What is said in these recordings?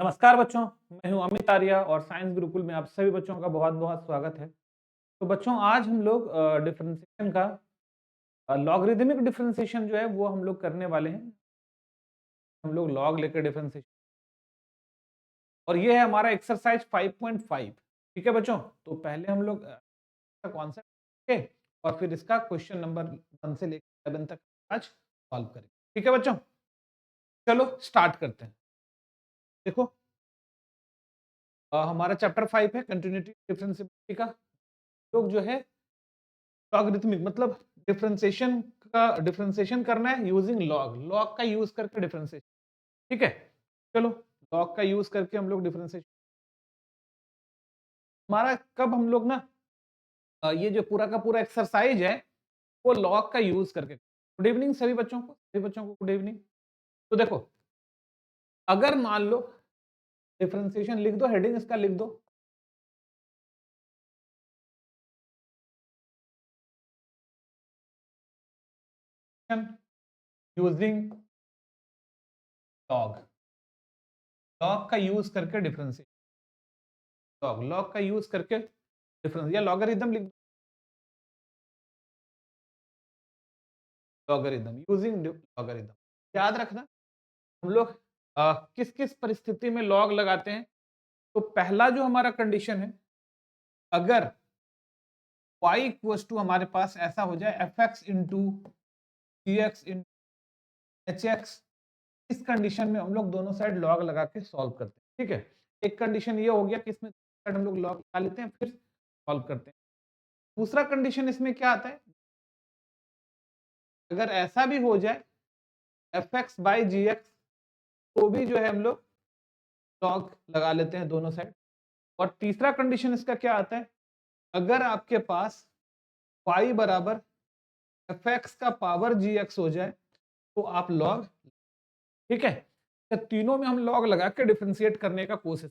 नमस्कार बच्चों, मैं हूं अमित आर्या और साइंस गुरुकुल में आप सभी बच्चों का बहुत-बहुत स्वागत है। तो बच्चों आज हम लोग डिफरेंशिएशन का लॉगरिदमिक डिफरेंशिएशन जो है वो हम लोग करने वाले हैं। हम लोग लॉग लेकर डिफरेंशिएशन और ये है हमारा एक्सरसाइज 5.5। ठीक है बच्चों? तो पहले हम लोग इसका कॉन्सेप्ट के और फिर इसका क्वेश्चन नंबर 1 से लेकर 7 तक आज सॉल्व करेंगे। ठीक है बच्चों? चलो स्टार्ट करते हैं। देखो हमारा चैप्टर 5 है कंटिन्यूटी डिफरेंशिएबिलिटी का। लोग जो है लॉगरिथमिक मतलब डिफरेंशिएशन करना है यूजिंग लॉग। लॉग का यूज करके डिफरेंशिएशन। ठीक है? चलो लॉग का यूज करके हम लोग डिफरेंशिएशन हमारा कब हम लोग ना ये जो पूरा का पूरा एक्सरसाइज है वो लॉग का यूज करके। गुड इवनिंग सभी बच्चों को गुड इवनिंग। तो देखो अगर मान लो डिफरेंशिएशन लिख दो, हेडिंग इसका लिख दो यूजिंग लॉग। लॉग का यूज करके डिफरेंशिएशन, लॉग लॉग का यूज करके डिफरेंस या लॉगरिथम लिख दो, लॉगरिथम यूजिंग लॉगरिथम। याद रखना हम लोग किस किस परिस्थिति में लॉग लगाते हैं। तो पहला जो हमारा कंडीशन है, अगर y इक्वल्स टू हमारे पास ऐसा हो जाए एफ एक्स इंटू सी एक्स इंटू एच एक्स, इस कंडीशन में हम लोग दोनों साइड लॉग लगा के सॉल्व करते हैं। ठीक है, एक कंडीशन ये हो गया कि इसमें हम लोग लॉग लगा लेते हैं फिर सॉल्व करते हैं। दूसरा कंडीशन इसमें क्या आता है, अगर ऐसा भी हो जाए F x by ji X, तो भी जो है हम लोग लॉग लगा लेते हैं दोनों साइड। और तीसरा कंडीशन इसका क्या आता है, अगर आपके पास y बराबर एफ एक्स का पावर जी एक्स हो जाए तो आप लॉग। ठीक है, तो तीनों में हम लॉग लगा के डिफरेंशिएट करने का कोशिश,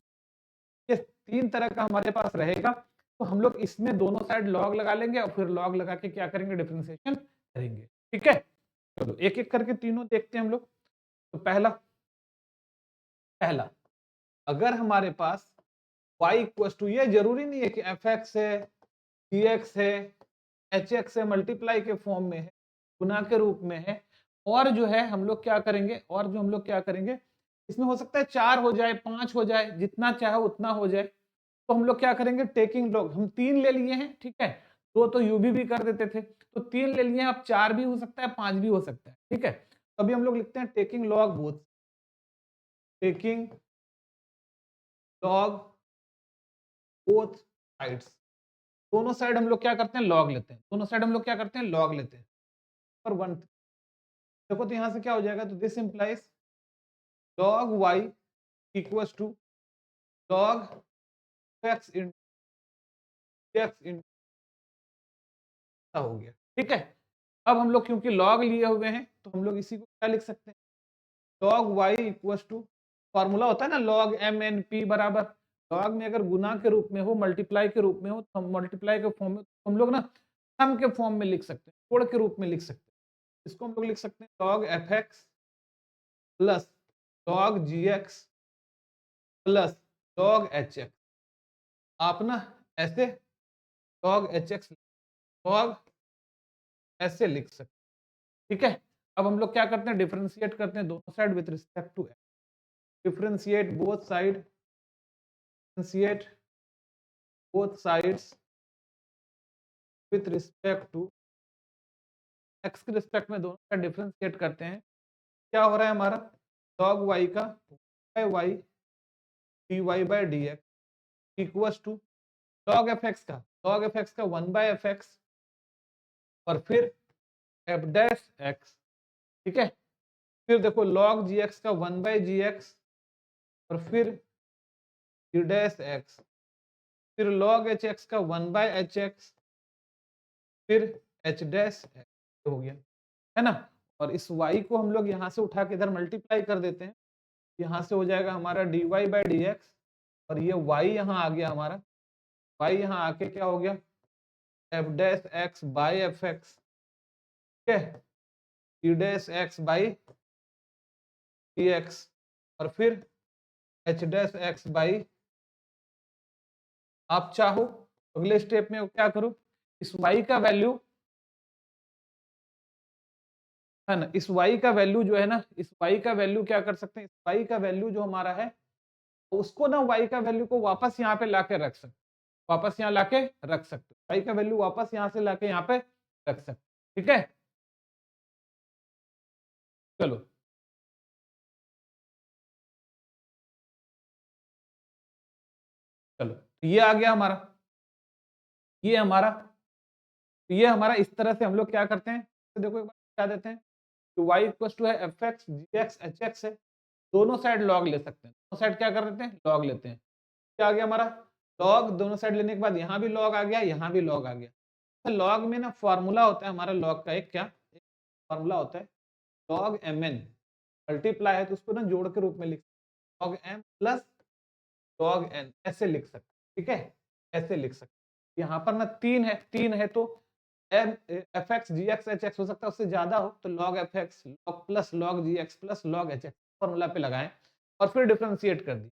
ये तीन तरह का हमारे पास रहेगा। तो हम लोग इसमें दोनों साइड लॉग लगा लेंगे और फिर लॉग लगा के क्या करेंगे, डिफरेंशिएशन करेंगे। ठीक है, चलो एक एक करके तीनों देखते हैं हम लोग। तो पहला पहला अगर हमारे पास y इक्वल्स टू, ये जरूरी नहीं है कि एफ एक्स है, डी एक्स है, एच एक्स से मल्टीप्लाई के फॉर्म में है, गुना के रूप में है। और जो है हम लोग क्या करेंगे, और जो हम लोग क्या करेंगे, इसमें हो सकता है 4 हो जाए, 5 हो जाए, जितना चाहे उतना हो जाए। तो हम लोग क्या करेंगे, टेकिंग लॉग, हम 3 ले लिए हैं। ठीक है, 2 तो यूवी भी कर देते थे, तो 3 ले लिए हैं, अब 4 भी हो सकता है, 5 भी हो सकता है। ठीक है, तो अभी हम लोग लिखते हैं taking log both, taking log both sides. दोनों साइड हम लोग क्या करते हैं, लॉग लेते हैं। दोनों साइड हम लोग क्या करते हैं, लॉग लेते हैं। और 1 देखो तो यहाँ से क्या हो जाएगा, तो this implies log y equals to log x in x in हो गया। ठीक है, अब हम लोग क्योंकि log लिए हुए हैं तो हम लोग इसी को क्या लिख सकते हैं, log y equals to, formula होता है ना log m n p बराबर, log में अगर गुना के रूप में हो, मल्टीप्लाई के रूप में हो, तो हम मल्टीप्लाई के फॉर्म में हम लोग ना सम के फॉर्म में लिख सकते हैं, जोड़ के रूप में लिख सकते हैं। इसको हम लोग लिख सकते हैं log f x plus log g x plus log h x। आप ना ऐसे log h x log ऐसे लिख सकते हैं। ठीक है, अब हम लोग क्या करते हैं, डिफरेंशिएट करते हैं दोनों side with respect to, differentiate both side, differentiate both sides with respect to x के रिस्पेक्ट में दोनों साइड डिफरेंशिएट करते हैं। क्या हो रहा है हमारा, log y का by y dy by dx equals to log f x का, log f x का 1 बाय एफ एक्स और फिर एफ डैश एक्स। ठीक है, फिर देखो log जी एक्स का 1 बाय जी एक्स और फिर जी डैश एक्स, फिर log एच एक्स का 1 बाय एच एक्स, फिर एच डैश एक्स हो गया, है ना। और इस y को हम लोग यहाँ से उठा के इधर मल्टीप्लाई कर देते हैं, यहाँ से हो जाएगा हमारा dy बाय डी एक्स और ये y यहाँ आ गया हमारा, y यहाँ आके क्या हो गया, F dash X by F X. ठीक है, D dash x by D X और फिर एच डैश एक्स बाई, आप चाहो अगले स्टेप में क्या करो, इस y का वैल्यू है ना, इस y का वैल्यू जो है ना, इस y का वैल्यू क्या कर सकते हैं, इस y का वैल्यू जो हमारा है उसको ना, y का वैल्यू को वापस यहाँ पे लाके रख सकते, वापस यहाँ लाके रख सकते, y का वैल्यू वापस यहाँ से लाके यहाँ पे रख सकते, ठीक है। चलो चलो ये आ गया हमारा, ये हमारा, ये हमारा इस तरह से हम लोग क्या करते हैं, तो देखो एक बार क्या देते हैं, तो y इक्वल टू है एफ एक्स जी एक्स एच एक्स है, दोनों साइड लॉग ले सकते हैं, दोनों साइड क्या कर लेते हैं, लॉग लेते हैं, क्या आ गया हमारा, लॉग, दोनों साइड लेने के बाद यहाँ भी लॉग आ गया, यहाँ भी लॉग आ गया। तो लॉग में ना फॉर्मूला होता है हमारा लॉग का, एक क्या, एक फॉर्मूला होता है लॉग एम एन, मल्टीप्लाई है तो उसको ना जोड़ के रूप में लिख, log M plus log N, ऐसे लिख सकते, ठीक है, ऐसे लिख सकते। यहाँ पर ना तीन है तो एम एफ एक्स जी एक्स एच एक्स हो सकता है, उससे ज्यादा हो तो log F x log plus log जी x plus log H x formula पे लगाएं और फिर डिफरेंशिएट कर दी,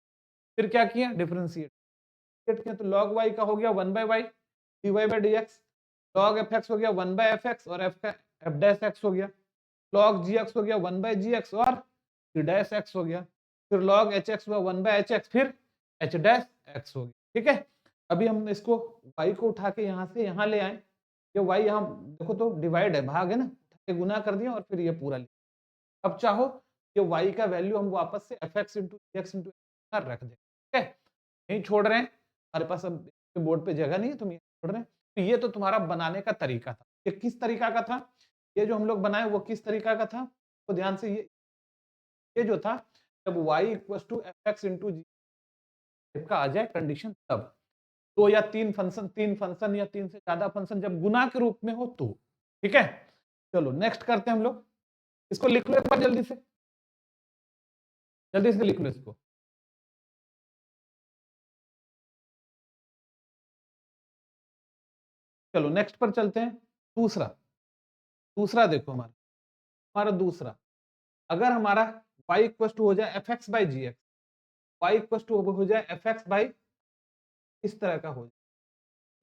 फिर क्या किया, डिफरेंशिएट किया तो log y का हो गया 1 by Y D Y by D X, log F X हो गया 1 बाई एफ एक्स और एफ का एफ डैश एक्स हो गया, log जी एक्स हो गया 1 बाई जी एक्स और जी डैश एक्स हो गया, फिर log एच एक्स हुआ 1 बाई एच एक्स फिर एच डैश एक्स हो गया, ठीक है। अभी हम इसको y को उठा के यहाँ से यहाँ ले आए, ये y यहाँ देखो तो डिवाइड है, भाग है ना, उठा के गुना कर दिया और फिर ये पूरा लिखा। अब चाहो ये y का वैल्यू हम वापस से F x into x into रख दें, ठीक है, नहीं छोड़ रहे हैं, हमारे पास अब बोर्ड पे जगह नहीं है, तुम ये छोड़ रहे हैं, तो ये तो तुम्हारा बनाने का तरीका था, ये किस तरीका का था, ये जो हम लोग बनाए वो किस तरीका का था, तो ध्यान से ये जो था, जब y equal to f x into g का आ जाए कंडीशन तब, दो या तीन फंक्शन या तीन से ज्यादा फंक्शन जब गुना के रूप में हो तो, ठीक है। चलो नेक्स्ट करते हैं हम लोग, इसको लिख लो एक बार जल्दी से लिख लो इसको। चलो नेक्स्ट पर चलते हैं, दूसरा, दूसरा देखो हमारा, हमारा दूसरा, अगर हमारा y इक्वल टू हो जाए F x by ji X, Y equal to हो जाए एफ एक्स बाई, इस तरह का हो जाए,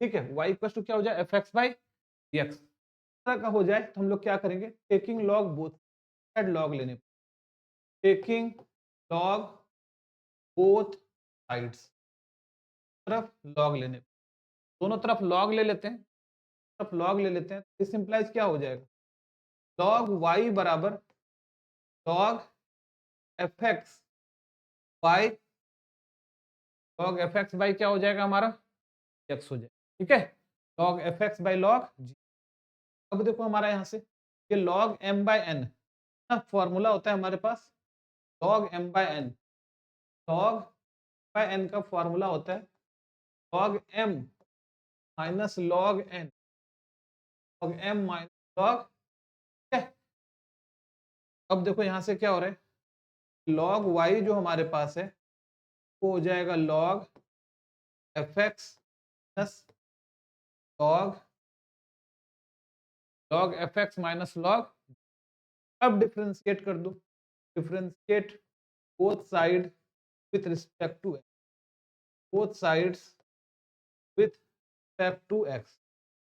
ठीक है, y इक्वल टू क्या हो जाए F x by ji X, इस तरह का हो जाए तो हम लोग क्या करेंगे, taking log both side log लेने, टेकिंग लॉग बोथ साइड्स, तरफ लॉग लेने, दोनों तरफ लॉग ले लेते हैं, तरफ लॉग ले लेते हैं, इस इंप्लाइज क्या हो जाएगा, लॉग y बराबर log F x by, log F x by क्या हो जाएगा हमारा, एक्स हो जाएगा, ठीक है, log F x by log g. अब देखो हमारा यहाँ से ये लॉग एम बाई एन ना, फॉर्मूला होता है हमारे पास log m by n, log by n का फॉर्मूला होता है log m minus log n, log m minus log, ठीक है। अब देखो यहाँ से क्या हो रहा है, लॉग वाई जो हमारे पास है वो हो जाएगा log F x plus log, log F X minus log, अब डिफरेंशिएट कर दो, differentiate both side with respect to X, both sides with respect to x,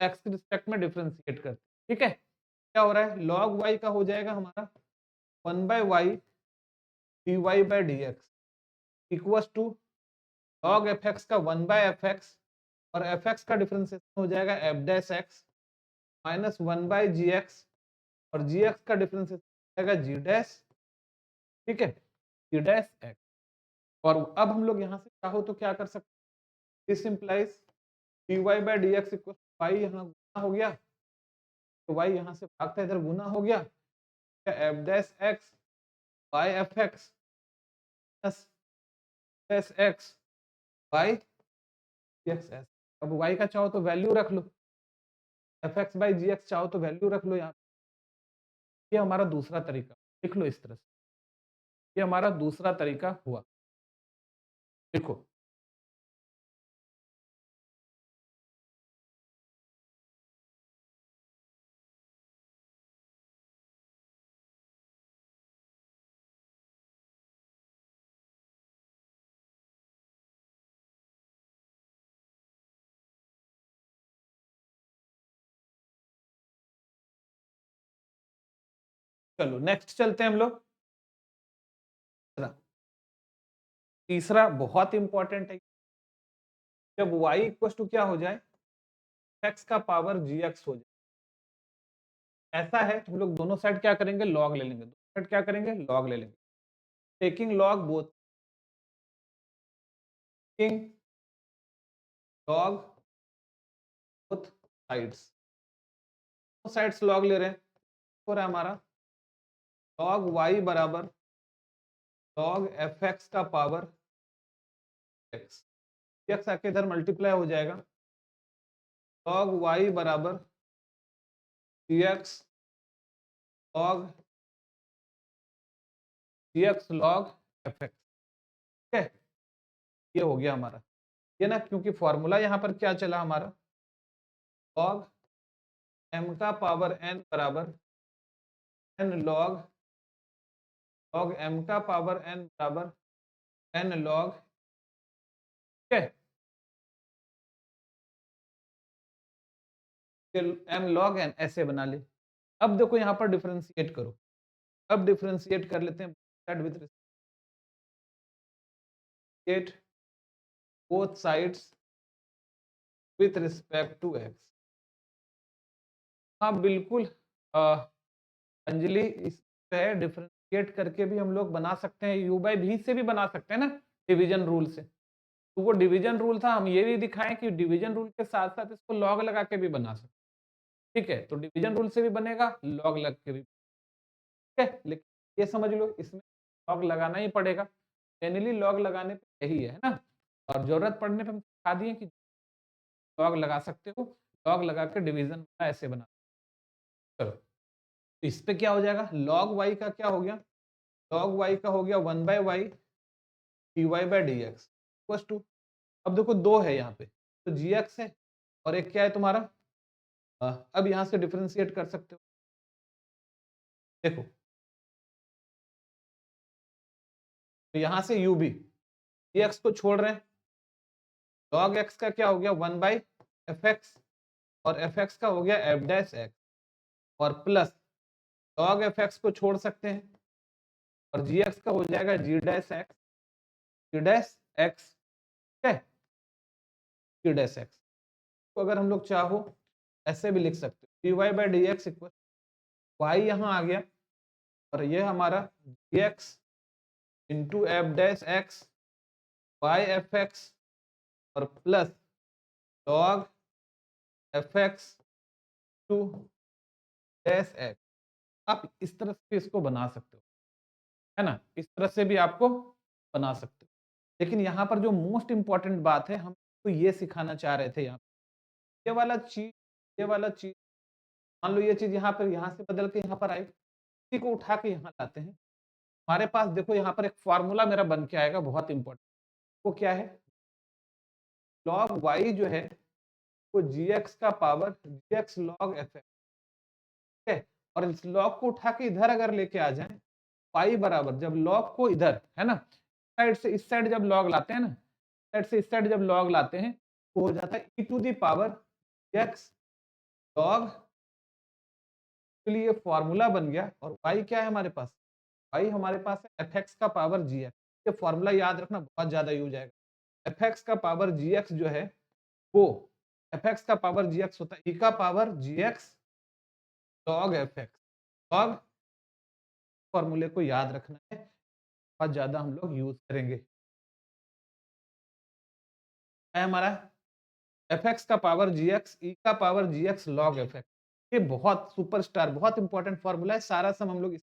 x के रिस्पेक्ट में डिफरेंशिएट करते, ठीक है। क्या हो रहा है, लॉग वाई का हो जाएगा हमारा 1 by Y D Y by D x equal to log F x का 1 बाई एफ एक्स और एफ एक्स का डिफरेंशिएशन हो जाएगा F dash X minus 1 by ji X और जी एक्स का डिफरेंशिएशन हो जाएगा जी डैश, ठीक है, जी डैश एक्स। और अब हम लोग यहाँ से चाहो तो क्या कर सकते हैं, this implies d Y by D x equal y, यहाँ गुना हो गया तो वाई यहाँ से भागता इधर गुना हो गया, F dash x by F x plus dash x by x s. अब वाई का चाहो तो वैल्यू रख लो, f x by ji x चाहो तो वैल्यू रख लो यहाँ, ये हमारा दूसरा तरीका, लिख लो इस तरह से, ये हमारा दूसरा तरीका हुआ, देखो चलो नेक्स्ट चलते हैं हम लोग। तीसरा बहुत इंपॉर्टेंट है। जब y इक्वल टू क्या हो जाए, x का पावर gx हो जाए, ऐसा है तो हम लोग दोनों साइड क्या करेंगे, लॉग ले लेंगे। दोनों साइड क्या करेंगे, लॉग ले लेंगे। Taking log both, taking log both sides, दोनों साइड्स लॉग ले रहे हैं, हो रहा है हमारा लॉग y बराबर लॉग fx का पावर x, x आके इधर मल्टीप्लाई हो जाएगा, लॉग y बराबर gx log gx log fx। ठीक है, ये हो गया हमारा, ये ना, क्योंकि फॉर्मूला यहाँ पर क्या चला हमारा, लॉग m का पावर n बराबर n लॉग m का पावर n बराबर n लॉग, ठीक है, m लॉग n ऐसे बना ले। अब देखो यहाँ पर डिफरेंशिएट करो, अब डिफरेंशिएट कर लेते हैं with respect both sides with respect to x। हाँ बिल्कुल, अंजलि इस पे डिफरेंशिएट करके भी हम लोग बना सकते हैं, u बाई v से भी बना सकते हैं ना, डिवीजन रूल से। तो वो डिवीजन रूल था, हम ये भी दिखाएं कि डिवीजन रूल के साथ साथ इसको लॉग लगा के भी बना सकते हैं। ठीक है, तो डिवीजन रूल से भी बनेगा, लॉग लग के भी, ठीक है, लेकिन ये समझ लो इसमें लॉग लगाना ही पड़ेगा, मेनली लॉग लगाने पे यही है ना, और जरूरत पड़ने पे हम सिखा दिए कि लॉग लगा सकते हो, लॉग लगा के डिवीजन ऐसे बना। चलो, तो इस पे क्या हो जाएगा, लॉग वाई का क्या हो गया, लॉग वाई का हो गया 1 by y D Y by D x equal to, अब देखो दो है यहाँ पे, तो जी एक्स है और एक क्या है तुम्हारा, अब यहाँ से डिफरेंशिएट कर सकते हो। देखो, तो यहाँ से यू भी जी एक्स को छोड़ रहे हैं, लॉग एक्स का क्या हो गया 1 बाई एफ एक्स, और एफ एक्स का हो गया एफ डैश एक्स, और प्लस लॉग एफ एक्स को छोड़ सकते हैं, और जी एक्स का हो जाएगा जी डैश एक्स, जी डैश एक्स, ठीक है, जी डैश एक्स। तो अगर हम लोग चाहो ऐसे भी लिख सकते हो, d Y by D x equal, y यहाँ आ गया और ये हमारा g x into f dash x y f x, और plus log F x to dash x. आप इस तरह से इसको बना सकते हो, है ना, इस तरह से भी आपको बना सकते हो। लेकिन यहाँ पर जो मोस्ट इंपॉर्टेंट बात है, हम तो ये सिखाना चाह रहे थे, यहाँ ये वाला चीज, ये वाला चीज, मान लो ये चीज यहाँ पर, यहाँ से बदल के यहाँ पर आई, इसी को उठा के यहाँ लाते हैं, हमारे पास देखो यहाँ पर एक फॉर्मूला मेरा बन के आएगा बहुत इंपॉर्टेंट, वो क्या है, लॉग वाई जो है वो जी एक्स का power g x log F X, ठीक है, और इस लॉग को उठा के इधर अगर लेके आ जाए, पाई बराबर, जब लॉग को इधर, है ना, साइड से इस साइड जब लॉग लाते हैं ना, साइड से इस साइड जब लॉग लाते हैं, तो हो जाता है e to the power x log, के लिए फॉर्मूला बन गया, और y क्या है हमारे पास, y हमारे पास है एफ एक्स का पावर जी एक्स। ये फॉर्मूला याद रखना, बहुत ज्यादा यूज आएगा। एफ एक्स का पावर जी एक्स जो है वो, एफ एक्स का पावर जी एक्स होता है ई का power g x log F x, log, फॉर्मूले को याद रखना है, बहुत ज्यादा हम लोग यूज करेंगे। है हमारा एफ एक्स का पावर जी एक्स ई का power g x log F x, ये बहुत सुपरस्टार, बहुत इंपॉर्टेंट फॉर्मूला है, सारा सम हम लोग इस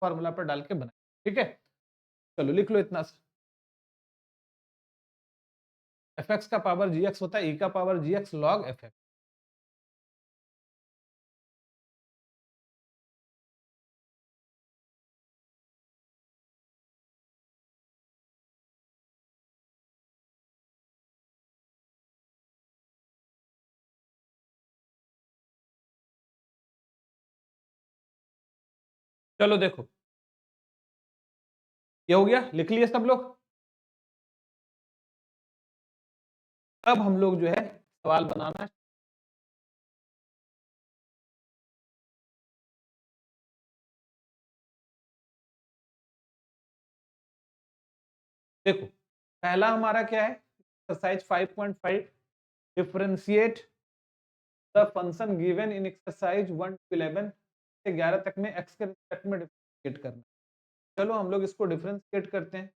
फॉर्मूला पर डाल के बनाए, ठीक है। चलो लिख लो इतना, एफ एक्स का पावर जी एक्स होता है ई का power g x log F x. चलो देखो, ये हो गया, लिख लिए सब लोग। अब हम लोग जो है सवाल बनाना है। देखो पहला हमारा क्या है, exercise 5.5, differentiate the function given in exercise 1 to 11 से 11 तक में एक्स के रिस्पेक्ट में डिफरेंशिएट करना। चलो हम लोग इसको डिफरेंशिएट करते हैं,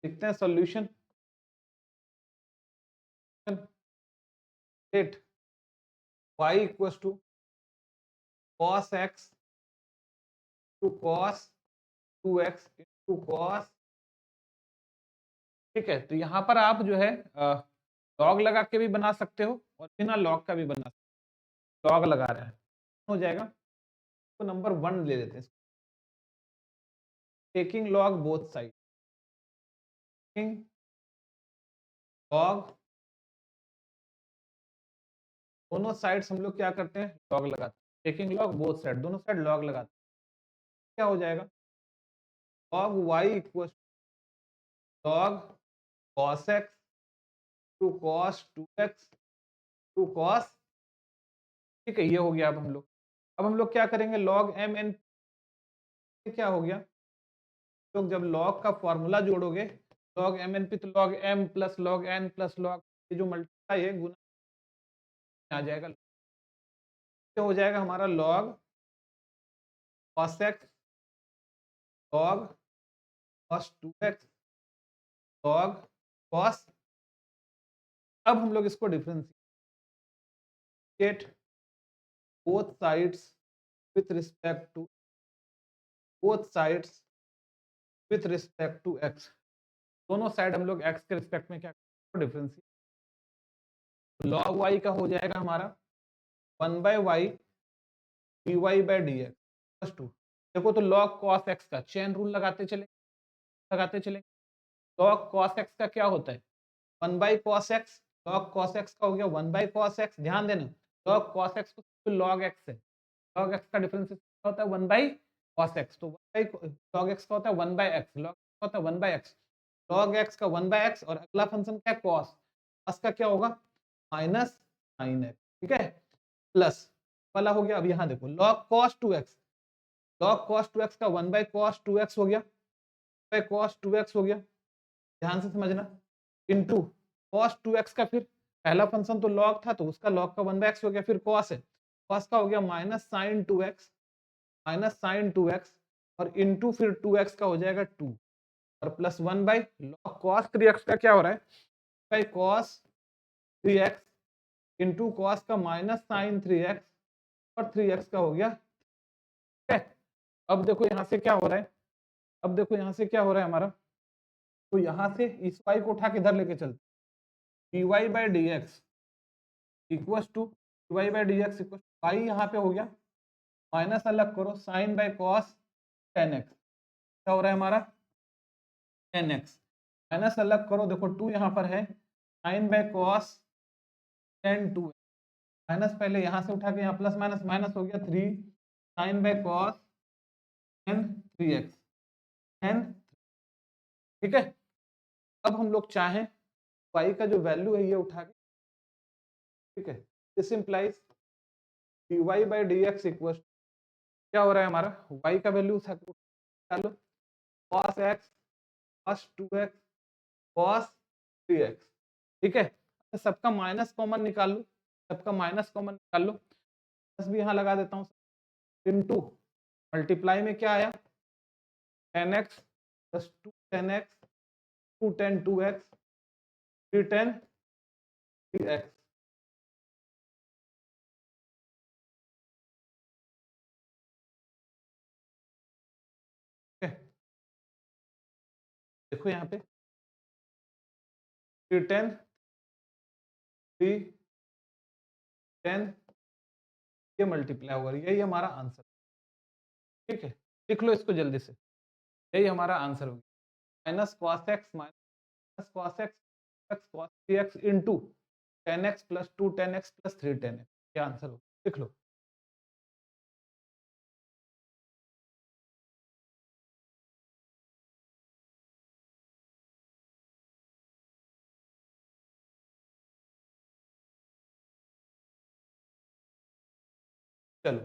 लिखते हैं solution let y equals to cos x to cos 2x into cos। ठीक है, तो यहाँ पर आप जो है लॉग लगा के भी बना सकते हो और बिना लॉग का भी बना सकते हो। लॉग लगा रहे हैं हो जाएगा, तो नंबर 1 ले लेते हैं, taking log both side, taking log दोनों साइड्स हम लोग क्या करते हैं, लॉग लगाते हैं, टेकिंग लॉग बोथ साइड, दोनों साइड लॉग लगाते हैं, क्या हो जाएगा log y equal log cos x to cos 2x to cos। ठीक है, ये हो गया। अब हम लोग क्या करेंगे, log m n क्या हो गया, लोग जब log का फॉर्मूला जोड़ोगे log m n p तो log m plus log n plus log, ये जो मल्टीप्लाई है गुना आ जाएगा, ये हो जाएगा हमारा log cos x log cos 2x log cos। अब हम लोग इसको differentiate both sides with respect to both sides with respect to x, दोनों साइड हम लोग x के रिस्पेक्ट में क्या डिफरेंशिएट, log y का हो जाएगा हमारा 1 by y dy by dx plus 2। देखो तो log cos x का चेन रूल लगाते चले log cos x का क्या होता है 1 by cos x, log cos x का हो गया 1 by cos x। ध्यान देना log cos x को log x है, log x का डिफरेंस होता है 1 by cos x, तो 1 by log x का होता है 1 by x, log x का होता है 1 by x, log x का 1 by x और अगला फंक्शन क्या है cos, cos का क्या होगा माइनस sin x। ठीक है, प्लस वाला हो गया। अब यहाँ देखो log cos 2x, log cos 2x का 1 by cos 2x हो गया, by cos 2x हो गया, ध्यान से समझना, इनटू cos 2x का फिर पहला फंक्शन तो log था तो उसका log का 1 by x हो गया, फिर cos है, cos का हो गया minus sin 2x, minus sign 2x और इंटू फिर 2x का हो जाएगा 2 और plus 1 by log cos 3x का क्या हो रहा है by cos 3x into cos का माइनस साइन 3x और 3x का हो गया। ठीक है, अब देखो यहाँ से क्या हो रहा है, अब देखो यहाँ से क्या हो रहा है हमारा, तो यहाँ से इस y को उठा के इधर लेके चलते dy by D x equal to dy by D x equal y यहाँ पे हो गया माइनस अलग करो साइन बाई cos 10x, क्या हो रहा है हमारा 10x माइनस अलग करो, देखो 2 यहाँ पर है साइन बाय cos 10 2 माइनस पहले यहाँ से उठा के यहाँ प्लस माइनस माइनस हो गया 3 साइन बाय cos 10 3x 10। ठीक है, अब हम लोग चाहें y का जो वैल्यू है ये उठा के, ठीक है, this implies dy by D x equal क्या हो रहा है हमारा y का वैल्यू उठा के डालो cos x cos 2x cos 3x। ठीक है, तो सबका माइनस कॉमन निकाल लो, सबका माइनस कॉमन निकाल लो, प्लस भी यहाँ लगा देता हूँ इनटू मल्टीप्लाई में क्या आया 10x plus 2 10x 2 10 2x 3 10 3x। देखो यहाँ पे 3 10 3 10 ये मल्टीप्लाई होगा, यही हमारा आंसर। ठीक है, लिख लो इसको जल्दी से, यही हमारा आंसर होगा minus cos x minus cos x cos 3x into 10x plus 2 10x plus 3 10x, ये आंसर होगा, लिख लो। चलो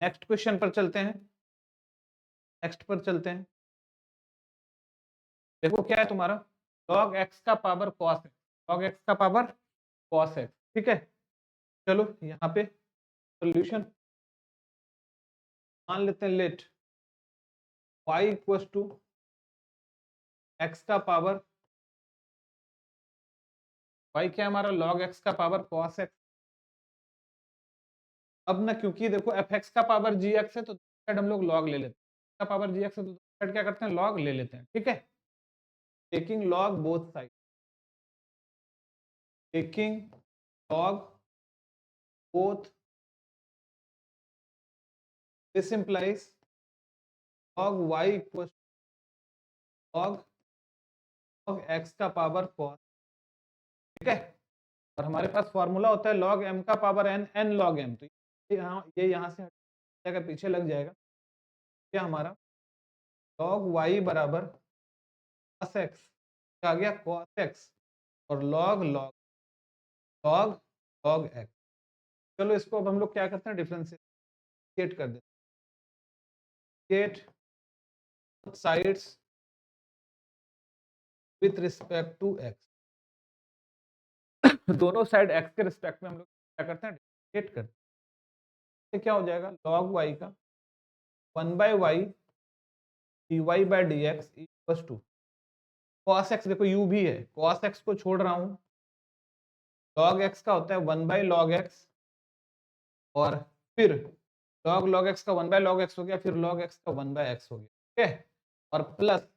नेक्स्ट क्वेश्चन पर चलते हैं, नेक्स्ट पर चलते हैं। देखो क्या है तुम्हारा, log x का power cos x, log x का पावर cos x, ठीक है। चलो यहाँ पे सोल्यूशन मान लेते हैं, let y equal to x का पावर, y क्या है हमारा, log x का पावर cos x। अब ना क्योंकि देखो fx का पावर gx है तो साइड हम लोग log ले लेते हैं, का पावर gx है तो साइड क्या करते हैं, log ले लेते हैं, ठीक है। Taking log both side, taking log both, this implies log y equals log log x का पावर cos, ठीक है। और हमारे पास फॉर्मूला होता है log m का power n, n log m, तो ये यहाँ से हट जाएगा, पीछे लग जाएगा, क्या हमारा log y बराबर cos x, क्या आ गया cos x, और log log log log x। चलो इसको अब हम लोग क्या करते हैं, डिफरेंशिएट कर देते हैं, sides with respect to x, दोनों साइड x के रिस्पेक्ट में हम लोग क्या करते हैं, डिफरेंशिएट करते हैं। क्या हो जाएगा, log y का 1/y dy by dx equals to cos x, देखो u भी है, cos x को छोड़ रहा हूं, log x का होता है 1/log x, और फिर log x का 1/log x हो गया, फिर log x का 1/x हो गया, ठीक है। और प्लस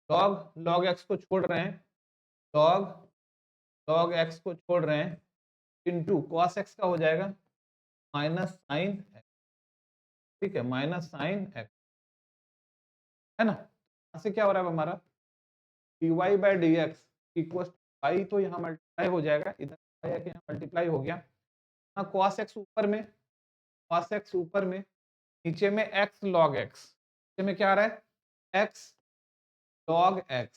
log x को छोड़ रहे हैं, log x को छोड़ रहे हैं, इंटू cos x का हो जाएगा माइनस साइन x, ठीक है, माइनस साइन x, है ना। यहाँ से क्या हो रहा है हमारा, dy by D x equal y, तो यहाँ मल्टीप्लाई हो जाएगा, इधर यहाँ मल्टीप्लाई हो गया, यहाँ cos x ऊपर में, cos x ऊपर में, नीचे में x log x, नीचे में क्या आ रहा है x log x,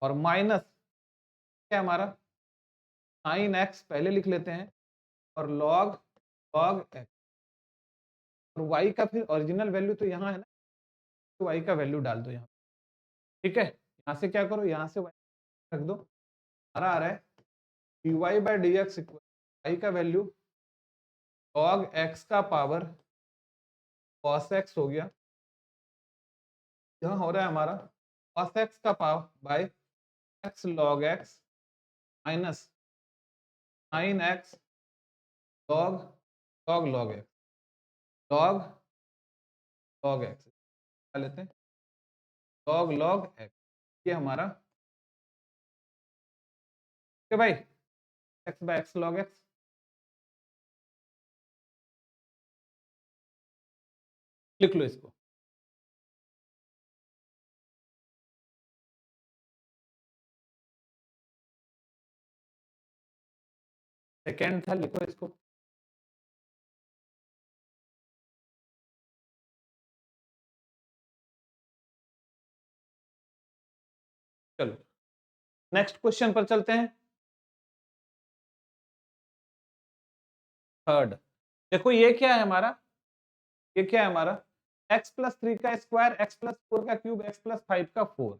और माइनस क्या हमारा साइन x पहले लिख लेते हैं, और log log x, और y का फिर ओरिजिनल वैल्यू तो यहाँ है ना, तो y का वैल्यू डाल दो यहाँ, ठीक है। यहाँ से क्या करो, यहाँ से y रख दो, हमारा आ रहा है dy by D x equal y का वैल्यू log x का पावर cos x हो गया, यहाँ हो रहा है हमारा cos x का power by x log x minus sin x log log x, log log x क्या लेते हैं, log log x, ये हमारा, ठीक है भाई, x by x log x। लिख लो इसको, सेकेंड था, लिखो इसको, चलो नेक्स्ट क्वेश्चन पर चलते हैं। थर्ड, देखो ये क्या है हमारा, ये क्या है हमारा x प्लस 3 का स्क्वायर, x प्लस 4 का क्यूब, x प्लस 5 का 4,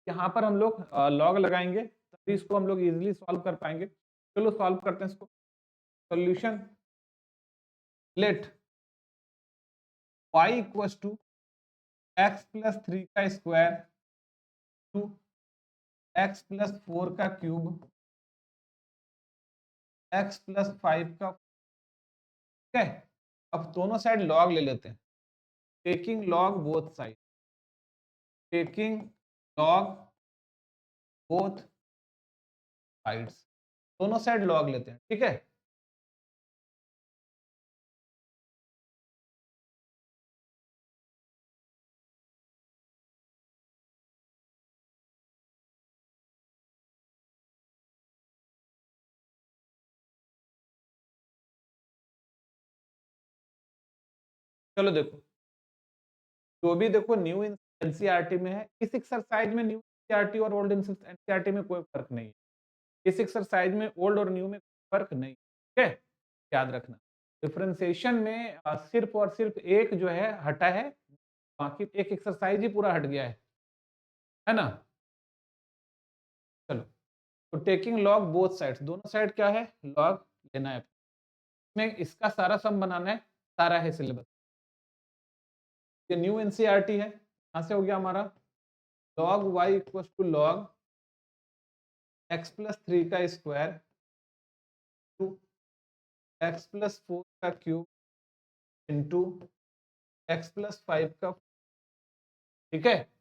यहाँ पर हम लोग लॉग लगाएंगे, तभी इसको हम लोग इजीली सॉल्व कर पाएंगे। चलो सॉल्व करते हैं इसको, solution let y equals to x plus 3 का स्क्वायर टू x प्लस 4 का क्यूब, x प्लस 5 का, ठीक है। अब दोनों साइड लॉग ले लेते हैं, taking log both side, taking log both sides, दोनों साइड लॉग लेते हैं, ठीक है। चलो देखो, जो भी देखो न्यू एनसीईआरटी में है, इस एक्सरसाइज में न्यू एनसीईआरटी और ओल्ड एनसीईआरटी में कोई फर्क नहीं है, इस एक्सरसाइज में ओल्ड और न्यू में फर्क नहीं, ठीक है, याद रखना। डिफरेंशिएशन में सिर्फ और सिर्फ एक जो है हटा है, बाकी एक एक्सरसाइज ही पूरा हट गया है है ना। चलो, तो टेकिंग लॉग बोथ साइड्स, दोनों साइड क्या है, लॉग लेना है। इसमें इसका सारा सम बनाना है, सारा है सिलेबस। ये न्यू एनसीईआरटी है, यहाँ से हो गया हमारा log y equal to log x plus 3 का स्क्वायर टू x प्लस 4 का क्यूब इंटू x प्लस 5 का। ठीक है,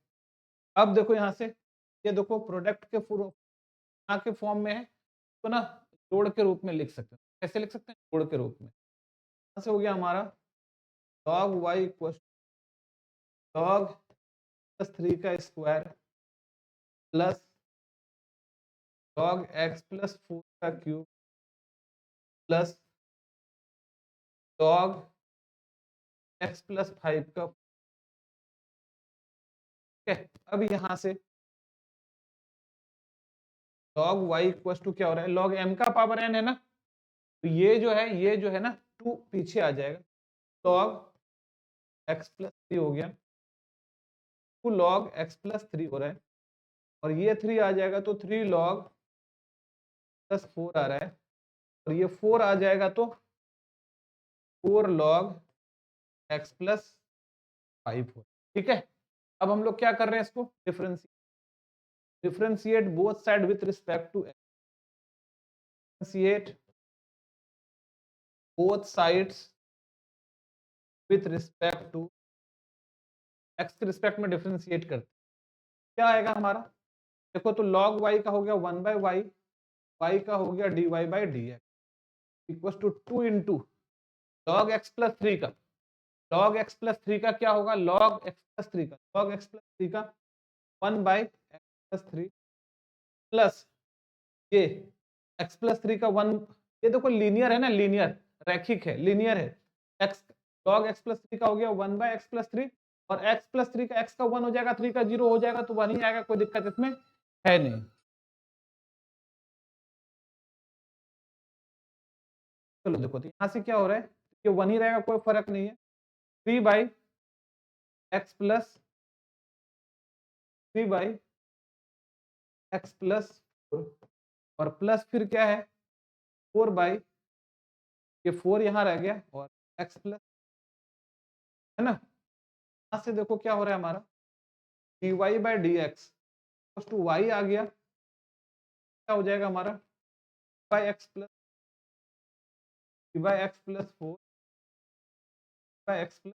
अब देखो यहाँ से, ये देखो प्रोडक्ट के यहाँ के फॉर्म में है, तो ना जोड़ के रूप में लिख सकते हैं। कैसे लिख सकते हैं, जोड़ के रूप में। यहाँ से हो गया हमारा log y equal log plus 3 का square plus log x plus 4 का cube plus log x plus 5 का। ठीक है, अब यहाँ से log y इक्वल टू क्या हो रहा है, log m का पावर n है ना, तो ये जो है ना 2 पीछे आ जाएगा, log x प्लस 3 हो गया, 2 log x प्लस 3 हो रहा है, और ये 3 आ जाएगा तो 3 log प्लस 4 आ रहा है, और ये 4 आ जाएगा तो 4 log x प्लस 5 हो। ठीक है, अब हम लोग क्या कर रहे हैं, इसको differentiate both side with respect to differentiate both sides with respect to x के रिस्पेक्ट में डिफरेंशिएट करते हैं। क्या आएगा हमारा, देखो तो log y का हो गया 1 बाय वाई, y का हो गया dy by D x equal to 2 into log x plus 3 का, log x प्लस 3 का क्या होगा, log x प्लस 3 का, log x प्लस 3 का 1 बाई x प्लस 3 प्लस ये x प्लस 3 का 1, ये देखो लीनियर है ना, लीनियर रैखिक है, लीनियर है, x log x प्लस 3 का हो गया 1 बाय x प्लस 3, और x प्लस 3 का x का 1 हो जाएगा, 3 का 0 हो जाएगा, तो 1 ही आएगा, कोई दिक्कत इसमें है नहीं। चलो देखो, तो यहाँ से क्या हो रहा है, ये 1 ही रहेगा, कोई फर्क नहीं है, 3 by x plus 3 by x plus 4, और प्लस फिर क्या है 4 बाई, ये 4 यहाँ रह गया, और एक्स प्लस, है ना। यहाँ से देखो क्या हो रहा है हमारा, d Y by D x to y आ गया, क्या हो जाएगा हमारा, by x plus by x plus 4 by x plus,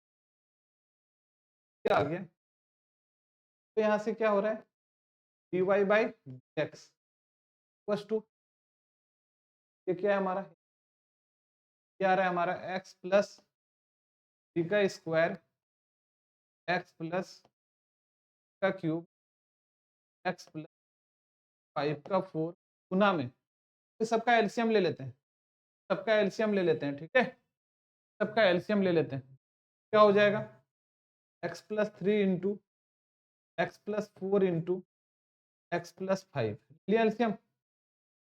क्या आ गया, तो यहाँ से क्या हो रहा है, d Y by D x plus two, ये क्या है हमारा, क्या आ रहा है हमारा एक्स प्लस डी का स्क्वायर एक्स प्लस का क्यूब एक्स प्लस 5 का 4 गुना में, तो सबका एलसीएम ले लेते हैं, सबका एलसीएम ले लेते हैं। ठीक है, सबका एलसीएम ले लेते हैं, क्या हो जाएगा, x plus 3 into x plus 4 into x plus 5, लिया एलसीएम।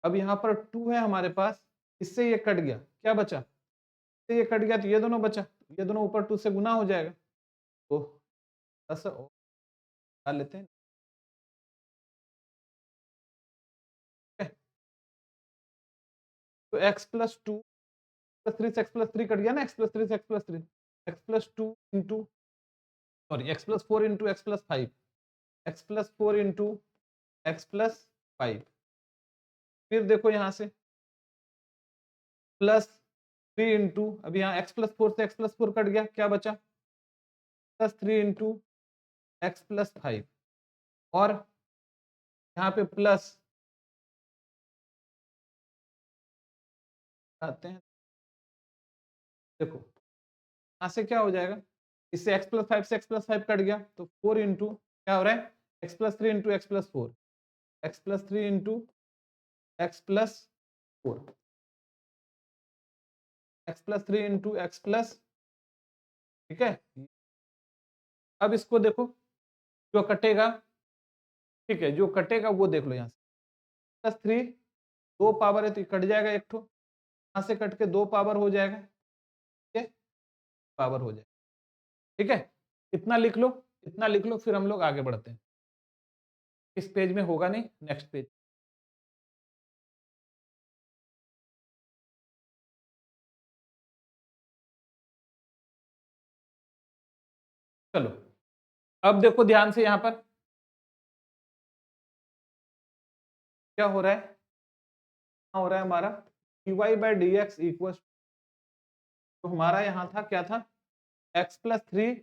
अब यहाँ पर 2 है हमारे पास, इससे ये कट गया, क्या बचा, इससे ये कट गया तो ये दोनों बचा, ये दोनों ऊपर 2 से गुना हो जाएगा, तो 10 और डाल लेते हैं। ठीक है? तो एक्स प्लस 2 प्लस 3 से एक्स प्लस 3 कट गया ना, एक्स प्लस 3 से x plus 3, x plus 2 into sorry x plus 4 into x plus 5, x plus 4 into x plus 5, फिर देखो यहाँ से प्लस 3 इंटू, अब यहाँ एक्स प्लस 4 से एक्स प्लस 4 कट गया, क्या बचा, प्लस 3 इंटू एक्स प्लस 5, और यहाँ पे प्लस आते हैं, देखो यहाँ से क्या हो जाएगा, इससे एक्स प्लस 5 से एक्स प्लस 5 कट गया, तो 4 इंटू क्या हो रहा है, x plus 3 into x plus 4, x plus 3 into x plus 4, x plus 3 into x plus, ठीक है। अब इसको देखो, जो कटेगा, ठीक है, जो कटेगा वो देख लो, यहाँ से प्लस 3 2 पावर है तो ये कट जाएगा एक ठो, यहाँ से कट के 2 पावर हो जाएगा, ठीक है, पावर हो जाएगा। ठीक है, इतना लिख लो, इतना लिख लो, फिर हम लोग आगे बढ़ते हैं। इस पेज में होगा नहीं, नेक्स्ट पेज। चलो अब देखो ध्यान से, यहां पर क्या हो रहा है, हो रहा है हमारा dy/dx इक्वल, तो हमारा यहां था क्या था, x+3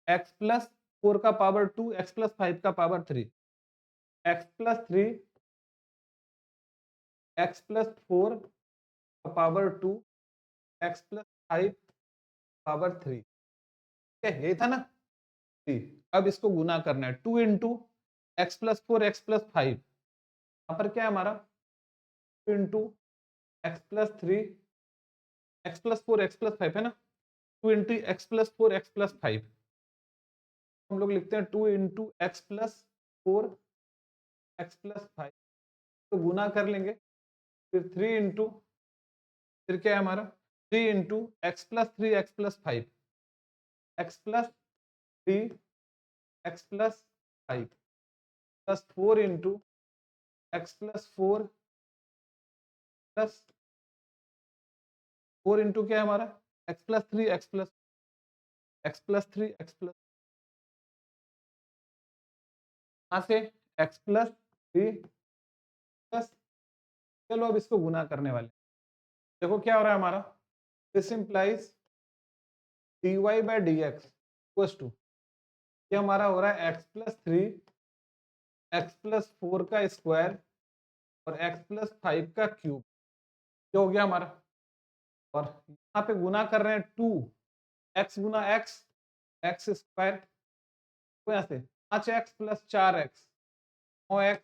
x+4 का पावर 2 x+5 का पावर 3, x+3 x+4 का पावर 2 x+5 पावर 3, ठीक है, यही था ना। अब इसको गुना करना है, 2 इंटू x+4 x+5, यहाँ पर क्या है हमारा, 2 इंटू x+3 x+4 x+5 है ना, 2 इंटू x+4 x+5, हम लोग लिखते हैं 2 इंटू x+4 x+5, तो गुना कर लेंगे, फिर 3 इंटू, फिर क्या है हमारा 3 into x+3 x+5 x+3 x+5 plus 4 into x+4 plus 4 into क्या है हमारा x+3 x+3 x+, यहाँ से x+3 प्लस, चलो अब इसको गुना करने वाले, देखो क्या हो रहा है हमारा, this implies dy/dx equals to, ये हमारा हो रहा है x+3 x+4 का स्क्वायर और x+5 का क्यूब, ये हो गया हमारा, और यहाँ पे गुना कर रहे हैं 2 x गुना x स्क्वायर, तो यहाँ से 5x प्लस 4x 9x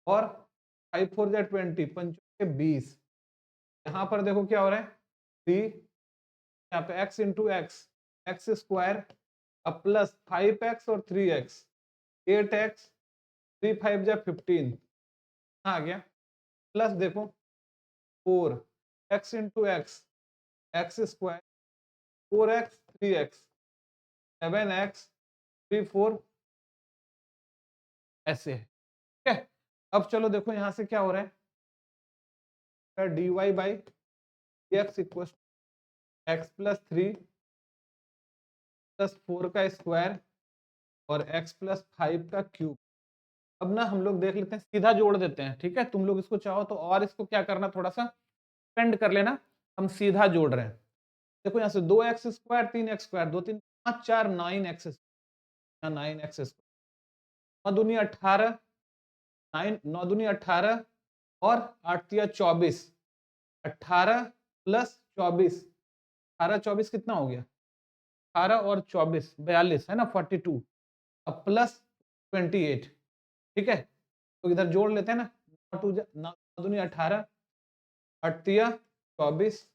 और 5 4 जा 20 5 20, यहाँ पर देखो क्या हो रहा है 3, यहाँ पे x इंटू एक्स स्क्वायर अब प्लस 5x और 3x 8x 3 5 जा 15, आ गया, प्लस देखो 4 x into x square 4x 3x 7x 3 4, ऐसे है, ठीक है। अब चलो देखो यहाँ से क्या हो रहा है, dy/dx इक्वल x+3 प्लस 4 का स्क्वायर और x+5 का क्यूब, अब ना हम लोग देख लेते हैं, सीधा जोड़ देते हैं, ठीक है, तुम लोग इसको चाहो तो और इसको क्या करना, थोड़ा सा पेंड कर लेना, हम सीधा जोड़ रहे हैं, देखो यहाँ से 2x square 3x square 2 3 5 4 9x 9x, 9 दूनी 18 9 दूनी 18 और 8 तिया 24, 18 प्लस 24, 18 24 कितना हो गया, 18 और 24 42 है ना 42, अब प्लस 28, ठीक है, तो इधर जोड़ लेते हैं ना, 9 दूनी 18 8 तिया 24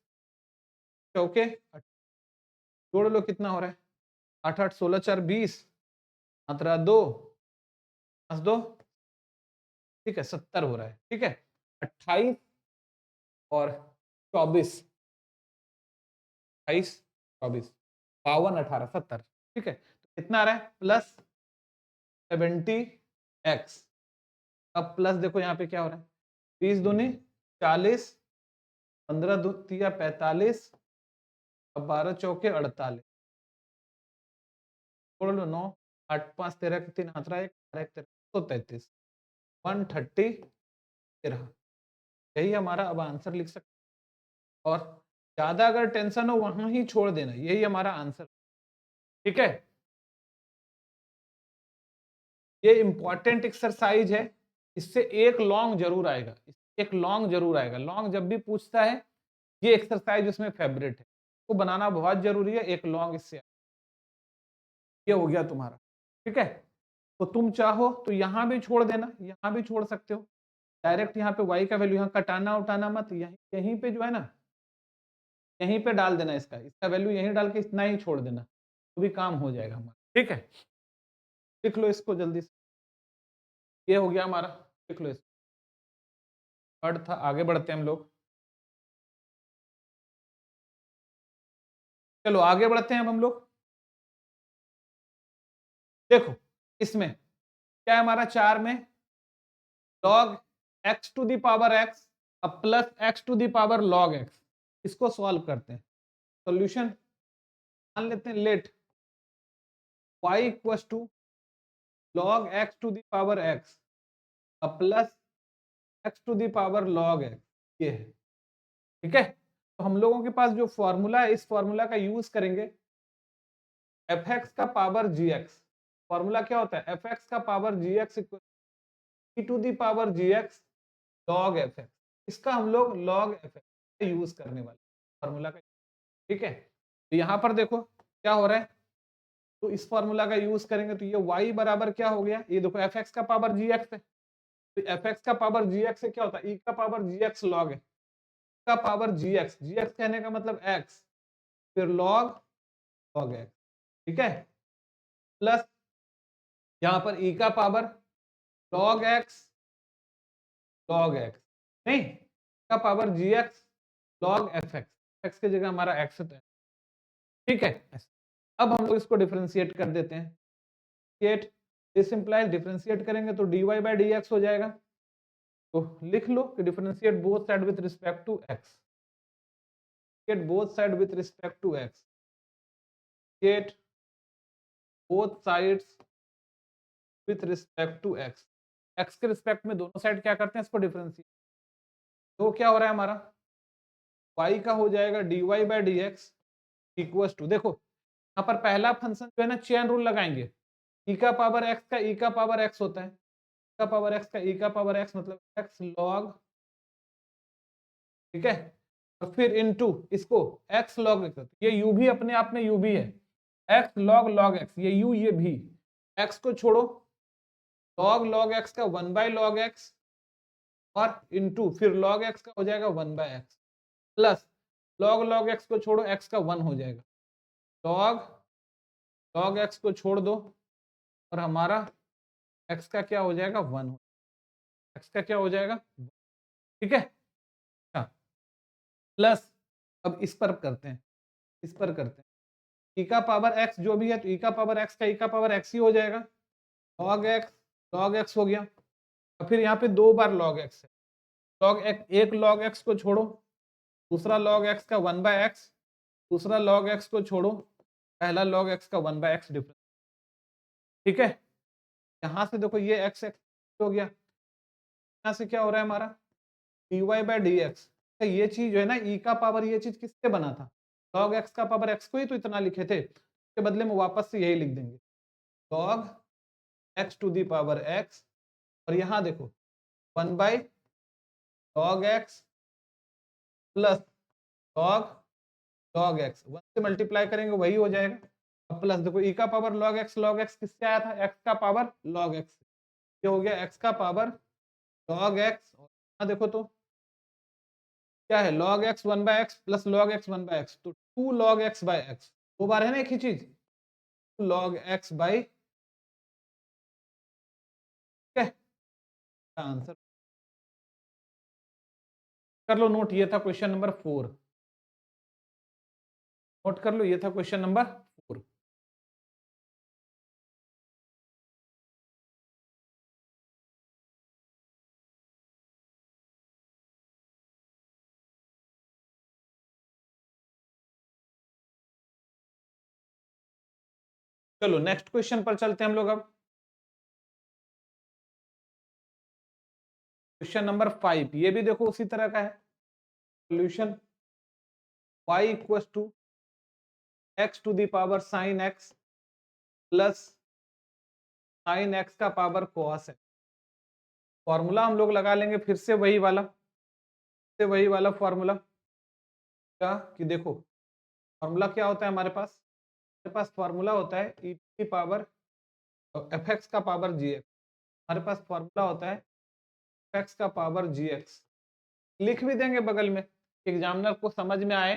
चौके, जोड़ लो कितना हो रहा है, 8 8 16 4 20 17 2 5 2, ठीक है 70 हो रहा है, ठीक है, 28 और 24 28 24 52 18 70, ठीक है, तो कितना आ रहा है प्लस 70x, अब प्लस देखो यहाँ पे क्या हो रहा है, 30 दूनी 40 15 दो तिया 45 अब 12 चौके 48, जोड़ लो 9 8 5 13 3 हाथ रहा 1 1 133 130 13, यही हमारा अब आंसर लिख सकते, और ज्यादा अगर टेंशन हो वहां ही छोड़ देना, यही हमारा आंसर, ठीक है। ये इंपॉर्टेंट एक्सरसाइज है, इससे एक लॉन्ग जरूर आएगा, एक लॉन्ग जरूर आएगा, लॉन्ग जब भी पूछता है ये एक्सरसाइज उसमें फेवरेट है, तो बनाना बहुत जरूरी है, एक लॉन्ग इससे, ये हो गया तुम्हारा, ठीक है। तो तुम चाहो तो यहां भी छोड़ देना, यहां भी छोड़ सकते हो, डायरेक्ट यहाँ पे y का वैल्यू यहाँ कटाना उठाना मत, यहीं यहीं पे जो है ना, यहीं पे डाल देना, इसका वैल्यू यहीं डाल के इतना ही छोड़ देना, तो भी काम हो जाएगा हमारा, ठीक है। लिख लो इसको जल्दी से, ये हो गया हमारा, लिख लो इसको, थर्ड था, आगे बढ़ते हैं हम लोग, चलो आगे बढ़ते हैं अब हम लोग, देखो इसमें क्या है हमारा 4 में log x to the power x अब plus x to the power log x, इसको सॉल्व करते हैं। सॉल्यूशन मान लेते हैं let y equals to log x to the power x अब plus x to the power log x, ये है। ठीक है, तो हम लोगों के पास जो फॉर्मूला है इस फॉर्मूला का यूज करेंगे एफ एक्स का पावर जी एक्स। फॉर्मूला क्या होता है, एफ एक्स का power g x equal to the power g x log F x. इसका हम लोग लॉग एफ एक्स यूज करने वाले फॉर्मूला का। ठीक है, तो यहाँ पर देखो क्या हो रहा है, तो इस फॉर्मूला का यूज करेंगे तो ये y बराबर क्या हो गया, ये देखो एफ एक्स का पावर जी एक्स है, तो एफ एक्स का पावर जी एक्स से क्या होता है ई का पावर जी एक्स लॉग है, का पावर जी एक्स कहने का मतलब x, फिर लॉग लॉग एक्स। ठीक है, प्लस यहाँ पर ई का पावर log x नहीं का power g x log F x की जगह हमारा एक्स है। ठीक है, अब हम लोग इसको डिफरेंशिएट कर देते हैं। दिस इंप्लाइज डिफरेंशिएट करेंगे तो dy बाई डी एक्स हो जाएगा। तो लिख लो कि differentiate both side with respect to x, get both side with respect to x, get both sides with respect to x. X के रिस्पेक्ट में दोनों साइड क्या करते हैं, इसको डिफरेंशिएट। तो क्या हो रहा है हमारा y का हो जाएगा dy by D x equals to, देखो यहाँ पर पहला फंक्शन जो है ना चेन रूल लगाएंगे, e का पावर x का e का पावर x होता है, का पावर x का e का पावर x मतलब x log, ठीक है, और फिर इनटू इसको x log, ये u भी अपने आप में u भी है, x log log x, ये u ये भी, x को छोड़ो log log x का 1 बाय log x और इनटू फिर log x का हो जाएगा 1 by x plus log log x को छोड़ो x का 1 हो जाएगा, log log x को छोड़ दो और हमारा x का क्या हो जाएगा 1, x का क्या हो जाएगा, ठीक है। हाँ, प्लस अब इस पर करते हैं, इस पर करते हैं, e का पावर x जो भी है तो e का पावर x का e का पावर x ही हो जाएगा, log x हो गया, और फिर यहाँ पे 2 बार log x है, log x, एक log x को छोड़ो, दूसरा log x का 1 बाय x, दूसरा log x को छोड़ो, पहला log x का 1 बाय x डिफरेंस। ठीक है, यहाँ से देखो ये x x हो गया, यहाँ से क्या हो रहा है हमारा dy बाई डी एक्स, ये चीज जो है ना e का पावर, ये चीज किससे बना था, log x का पावर x को ही तो इतना लिखे थे, इसके बदले में वापस से यही लिख देंगे log x to the power x, और यहाँ देखो 1 by log x plus log log x, 1 से मल्टीप्लाई करेंगे वही हो जाएगा, अब प्लस देखो e का पावर log x किससे आया था, x का पावर log x, ये हो गया x का पावर log x, और यहाँ देखो तो क्या है log x 1 by x plus log x 1 by x, तो 2 log x बाय x, दो बार है ना एक ही चीज, log x बाई, ठीक है, आंसर कर लो नोट, ये था क्वेश्चन नंबर 4, नोट कर लो, ये था क्वेश्चन नंबर 4। चलो नेक्स्ट क्वेश्चन पर चलते हैं हम लोग। अब क्वेश्चन नंबर 5, ये भी देखो उसी तरह का है, solution y equals to x to the power sine x plus sine x का पावर cos x। फॉर्मूला हम लोग लगा लेंगे फिर से वही वाला फॉर्मूला का, कि देखो फॉर्मूला क्या होता है हमारे पास फॉर्मूला होता है e to the power f x का पावर जी एक्स, हमारे पास फॉर्मूला होता है एफ एक्स का पावर जी एक्स, लिख भी देंगे बगल में, एग्जामिनर को समझ में आए,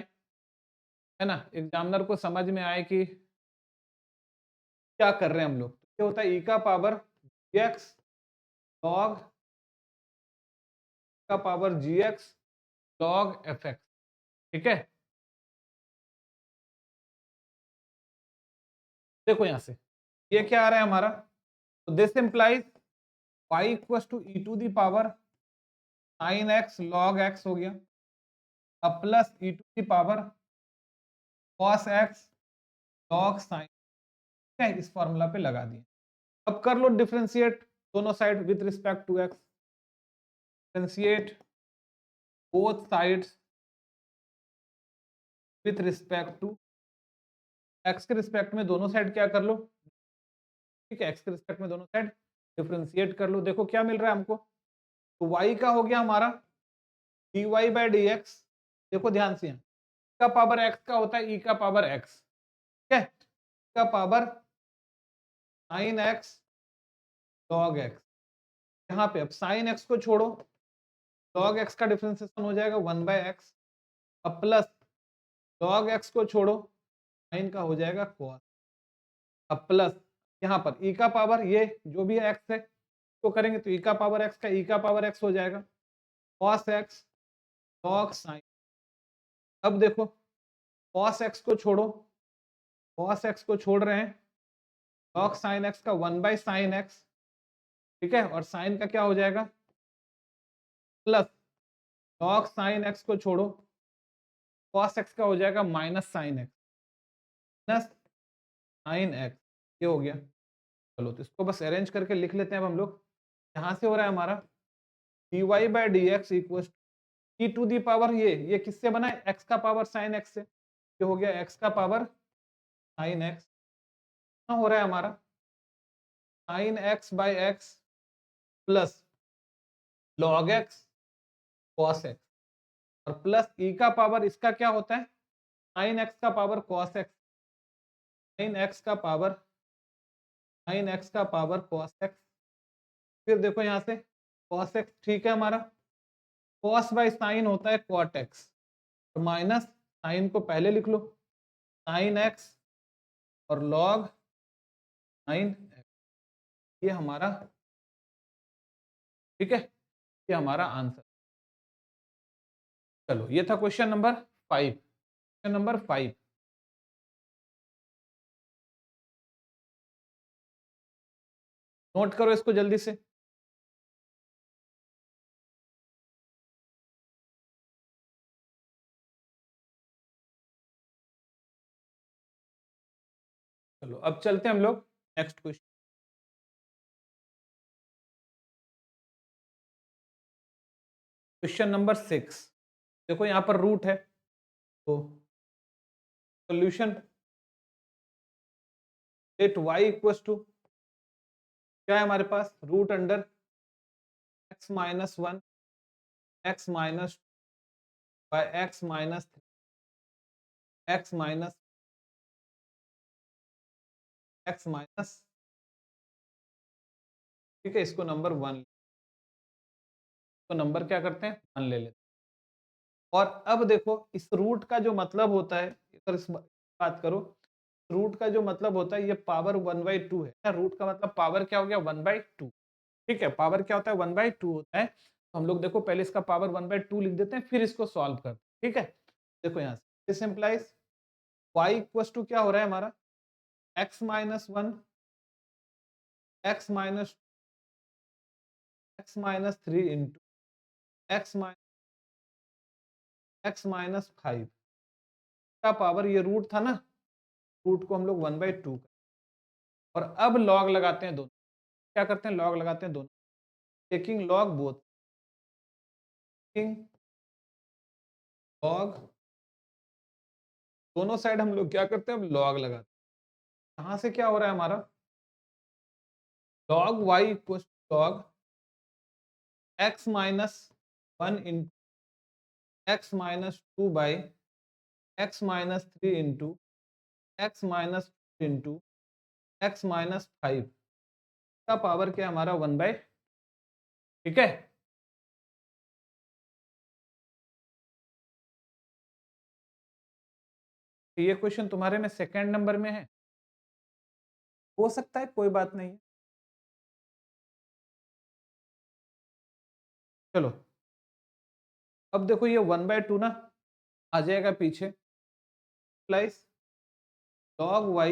है ना, एग्जामिनर को समझ में आए कि क्या कर रहे हैं हम लोग। ये होता है e का पावर जी एक्स लॉग का power g x log F X, ठीक है। देखो यहां से ये क्या आ रहा है हमारा, तो this implies y equal to e to the power sine x log x हो गया, अब plus e to the power cos x log sine, ठीक है, इस फॉर्मूला पे लगा दिए। अब कर लो डिफरेंशिएट दोनों side with respect to x, differentiate both sides with respect to x के रिस्पेक्ट में दोनों साइड क्या कर लो, ठीक है, एक्स के रिस्पेक्ट में दोनों साइड डिफरेंशिएट कर लो। देखो क्या मिल रहा है हमको, तो y का हो गया हमारा dy बाई डी एक्स, देखो ध्यान से यहाँ का पावर x का होता है e का पावर x, ठीक है, का power sine x log x, यहाँ पे अब साइन x को छोड़ो, log x का डिफरेंशिएशन हो जाएगा 1 बाय एक्स, अब प्लस log x को छोड़ो साइन का हो जाएगा cos, अब प्लस यहाँ पर e का पावर ये जो भी x है तो करेंगे तो e का पावर x का e का पावर x हो जाएगा cos x log साइन, अब देखो cos x को छोड़ो, cos x को छोड़ रहे हैं, log साइन x का 1 बाई साइन x, ठीक है, और साइन का क्या हो जाएगा प्लस log साइन x को छोड़ो, cos x का हो जाएगा minus sine x, minus sine x, ये हो गया। चलो तो इसको बस अरेंज करके लिख लेते हैं अब हम लोग, यहाँ से हो रहा है हमारा dy by D x equal e to the power ये किससे बना है, x का पावर साइन x से, ये हो गया x का पावर साइन x, हो रहा है हमारा sine x by x plus log x cos x, और प्लस e का पावर इसका क्या होता है साइन x का power cos x, sine x का पावर साइन x का पावर cos x, फिर देखो यहाँ से cos x, ठीक है, हमारा cos बाई साइन होता है cot x, और माइनस साइन को पहले लिख लो साइन x और log साइन x, ये हमारा, ठीक है, ये हमारा आंसर। चलो ये था question number 5, question number 5, note करो इसको जल्दी से। चलो अब चलते हैं हम लोग नेक्स्ट क्वेश्चन, क्वेश्चन नंबर 6। देखो यहाँ पर रूट है तो solution let y equals to क्या है हमारे पास, root under x minus 1 x minus by x minus x minus x minus, ठीक है, इसको नंबर 1, तो नंबर क्या करते हैं 1 ले लेते हैं। और अब देखो इस रूट का जो मतलब होता है, अगर इस बात करो, रूट का जो मतलब होता है ये पावर 1/2 है, रूट का मतलब पावर क्या हो गया 1/2, ठीक है, पावर क्या होता है 1/2 होता है, तो हम लोग देखो पहले इसका पावर 1/2 लिख देते हैं फिर इसको सॉल्व करते हैं, ठीक है। देखो यहाँ से this implies y equals to क्या हो रहा है हमारा x minus 1 x minus 3 into x minus 5 का पावर, ये रूट था ना, रूट को हम लोग 1/2 और अब लॉग लगाते हैं दोनों, क्या करते हैं लॉग लगाते हैं दोनों, taking log both, taking log दोनों साइड हम लोग क्या करते हैं अब लॉग लगाते हैं, यहाँ से क्या हो रहा है हमारा log y equal log x minus 1 into x minus 2 by x minus 3 into x minus into x minus 5 का पावर क्या हमारा 1/, ठीक है। तो ये क्वेश्चन तुम्हारे में सेकंड नंबर में है, हो सकता है, कोई बात नहीं है। चलो अब देखो ये 1/2 ना आ जाएगा पीछे, plus log y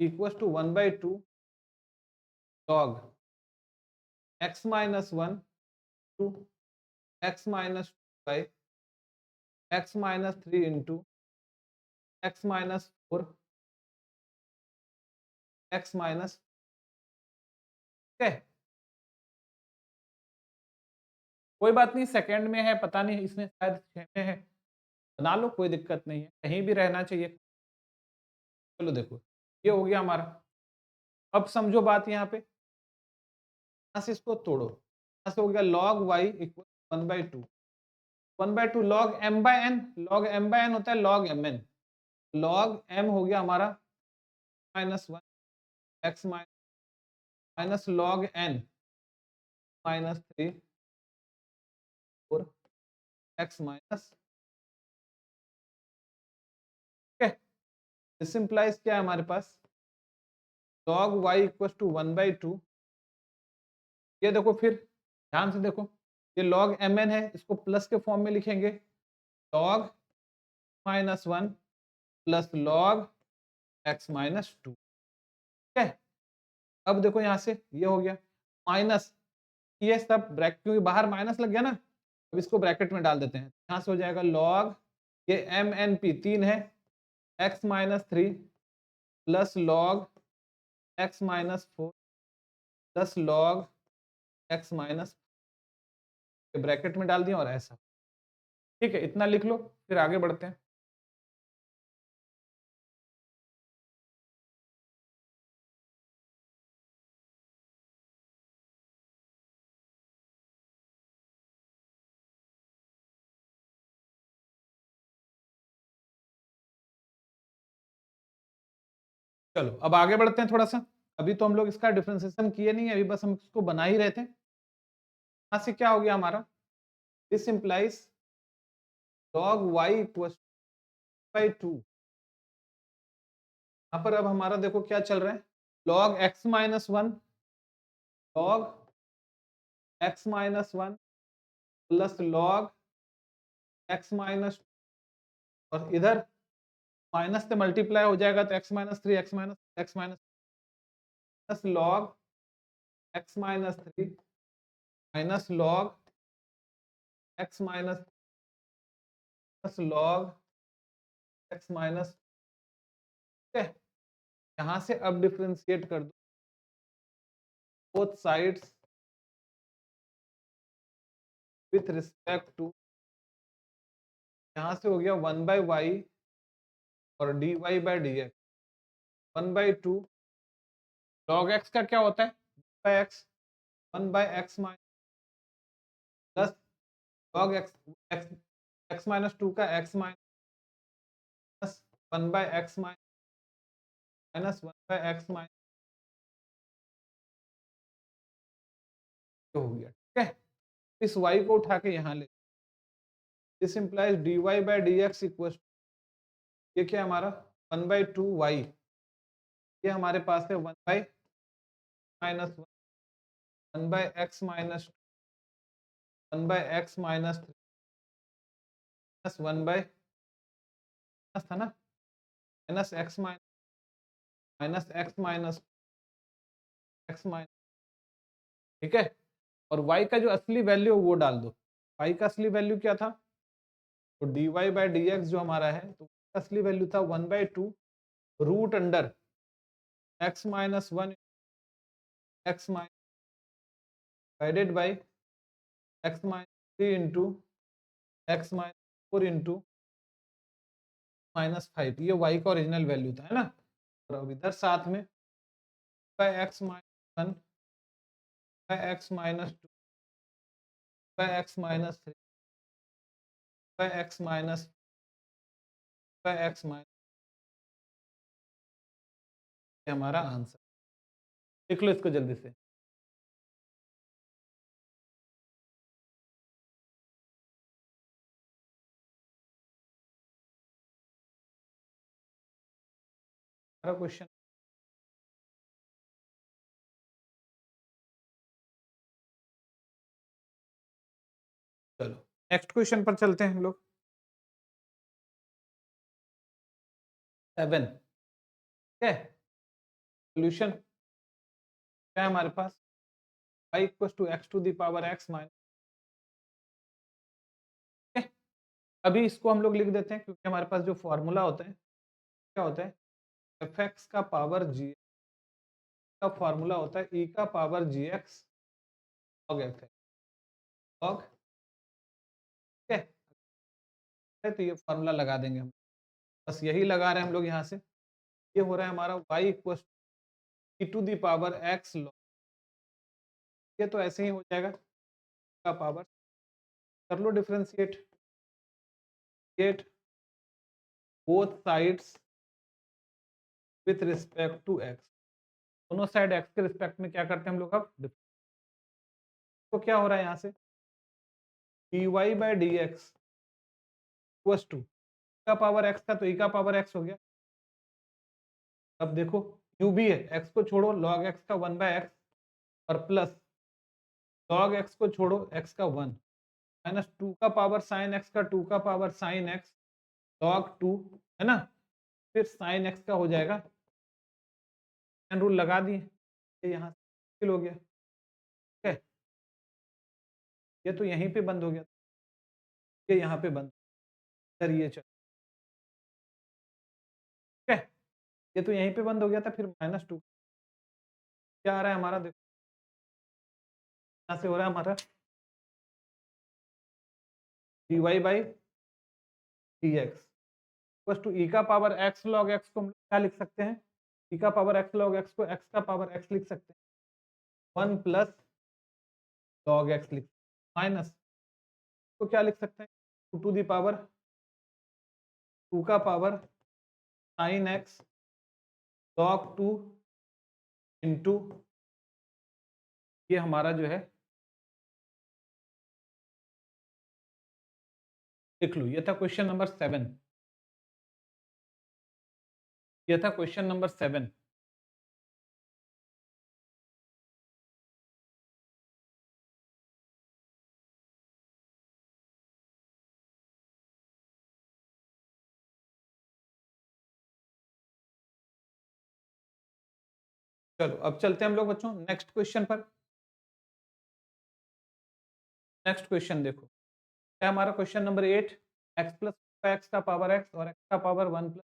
equal to 1/2 log x minus one to x minus two by x minus three into x minus four x minus, ठीक है। कोई बात नहीं, सेकंड में है, पता नहीं इसमें शायद 6 में है, बना लो, कोई दिक्कत नहीं है, कहीं भी रहना चाहिए। चलो देखो, ये हो गया हमारा। अब समझो बात यहाँ पे, यहाँ से इसको तोड़ो, यहाँ से हो गया log y equal 1/2, 1/2 log m by n, log m by n होता है log mn, log m हो गया हमारा minus one x minus log n minus three four x minus, ठीक है। दिस इंप्लाइज क्या है हमारे पास, log y इक्वल टू 1/2, ये देखो फिर ध्यान से देखो, ये log mn है, इसको प्लस के फॉर्म में लिखेंगे, log minus one plus log x minus to, ठीक है। अब देखो यहाँ से ये हो गया माइनस, ये सब ब्रैकेट, क्योंकि बाहर माइनस लग गया ना, अब इसको ब्रैकेट में डाल देते हैं, यहाँ से हो जाएगा log, ये एम एन पी 3 है, x minus three plus log x minus four plus log x minus, bracket में डाल दिया और ऐसा, ठीक है। इतना लिख लो, फिर आगे बढ़ते हैं। चलो अब आगे बढ़ते हैं थोड़ा सा, अभी तो हम लोग इसका डिफरेंशिएशन किए नहीं है, अभी बस हम इसको बना ही रहे थे। यहाँ से क्या हो गया हमारा, this implies log y equal by two, यहाँ पर अब हमारा देखो क्या चल रहा है, log x minus one, log x minus one plus log x minus, और इधर माइनस से मल्टीप्लाई हो जाएगा तो x minus three x minus plus log x minus three minus log x minus plus log x minus, ठीक है। यहाँ से अब डिफरेंशिएट कर दो both sides with respect to, यहाँ से हो गया 1/y और dy by D x, 1/2 log x का क्या होता है, by x, 1/x minus plus log x minus to का x minus 1/x minus 1/x minus, हो गया, ठीक है। इस y को उठा के यहाँ ले, this implies dy by D x equal, ये क्या हमारा 1/2y, ये हमारे पास है 1 by minus 1/x minus 1/x minus plus 1/, था ना, minus x minus x minus x minus, ठीक है। और y का जो असली वैल्यू वो डाल दो, y का असली वैल्यू क्या था, तो dy बाई डी एक्स जो हमारा है, तो असली वैल्यू था 1/2 root under x minus one x minus divided by x minus three into x minus four into minus five, ये y का ओरिजिनल वैल्यू था, है ना। और अब इधर साथ में by x minus one by x minus two by x minus three by x minus by x minus, हमारा आंसर, लिख लो इसको जल्दी से। हमारा क्वेश्चन, चलो नेक्स्ट क्वेश्चन पर चलते हैं हम लोग। 7, ठीक है। सोल्यूशन क्या है हमारे पास, y equals to x to the power x minus. अभी इसको हम लोग लिख देते हैं क्योंकि हमारे पास जो फॉर्मूला होता है क्या होता है, एफ एक्स का पावर जी का फॉर्मूला होता है ई का power g x log F x log, ठीक है। तो ये फॉर्मूला लगा देंगे हम, बस यही लगा रहे हैं हम लोग यहाँ से। ये हो रहा है हमारा y equal e to the power x log, ये तो ऐसे ही हो जाएगा का पावर, कर लो differentiate, get both sides with respect to x, दोनों साइड x के रिस्पेक्ट में क्या करते हैं हम लोग अब, तो क्या हो रहा है यहाँ से dy by D x equals to का पावर x था तो e का पावर x हो गया। अब देखो u भी है, x को छोड़ो log x का 1/x और प्लस log x को छोड़ो x का 1 माइनस 2 का पावर साइन x का 2 का पावर साइन x log 2 है ना, फिर साइन x का हो जाएगा, रूल लगा दिए, ये यहाँ से हो गया, ठीक है। ये तो यहीं पे बंद हो गया, ये यहाँ पे बंद, इधर ये चल, ठीक है। ये तो यहीं पे बंद हो गया था, फिर -2 क्या आ रहा है हमारा, देखो यहाँ से हो रहा है हमारा dy बाई डी एक्स बस टू ई का पावर x log x को हम लोग क्या लिख सकते हैं, ई का पावर x log x को x का पावर x लिख सकते हैं, 1 प्लस log x लिख, माइनस तो क्या लिख सकते हैं, 2 टू दी पावर 2 का power sine x log 2 into ये हमारा जो है, लिख लो, ये था क्वेश्चन नंबर 7, ये था क्वेश्चन नंबर 7। चलो अब चलते हैं हम लोग बच्चों नेक्स्ट क्वेश्चन पर। नेक्स्ट क्वेश्चन देखो क्या हमारा question number 8, x plus x का पावर x और x का पावर 1 प्लस,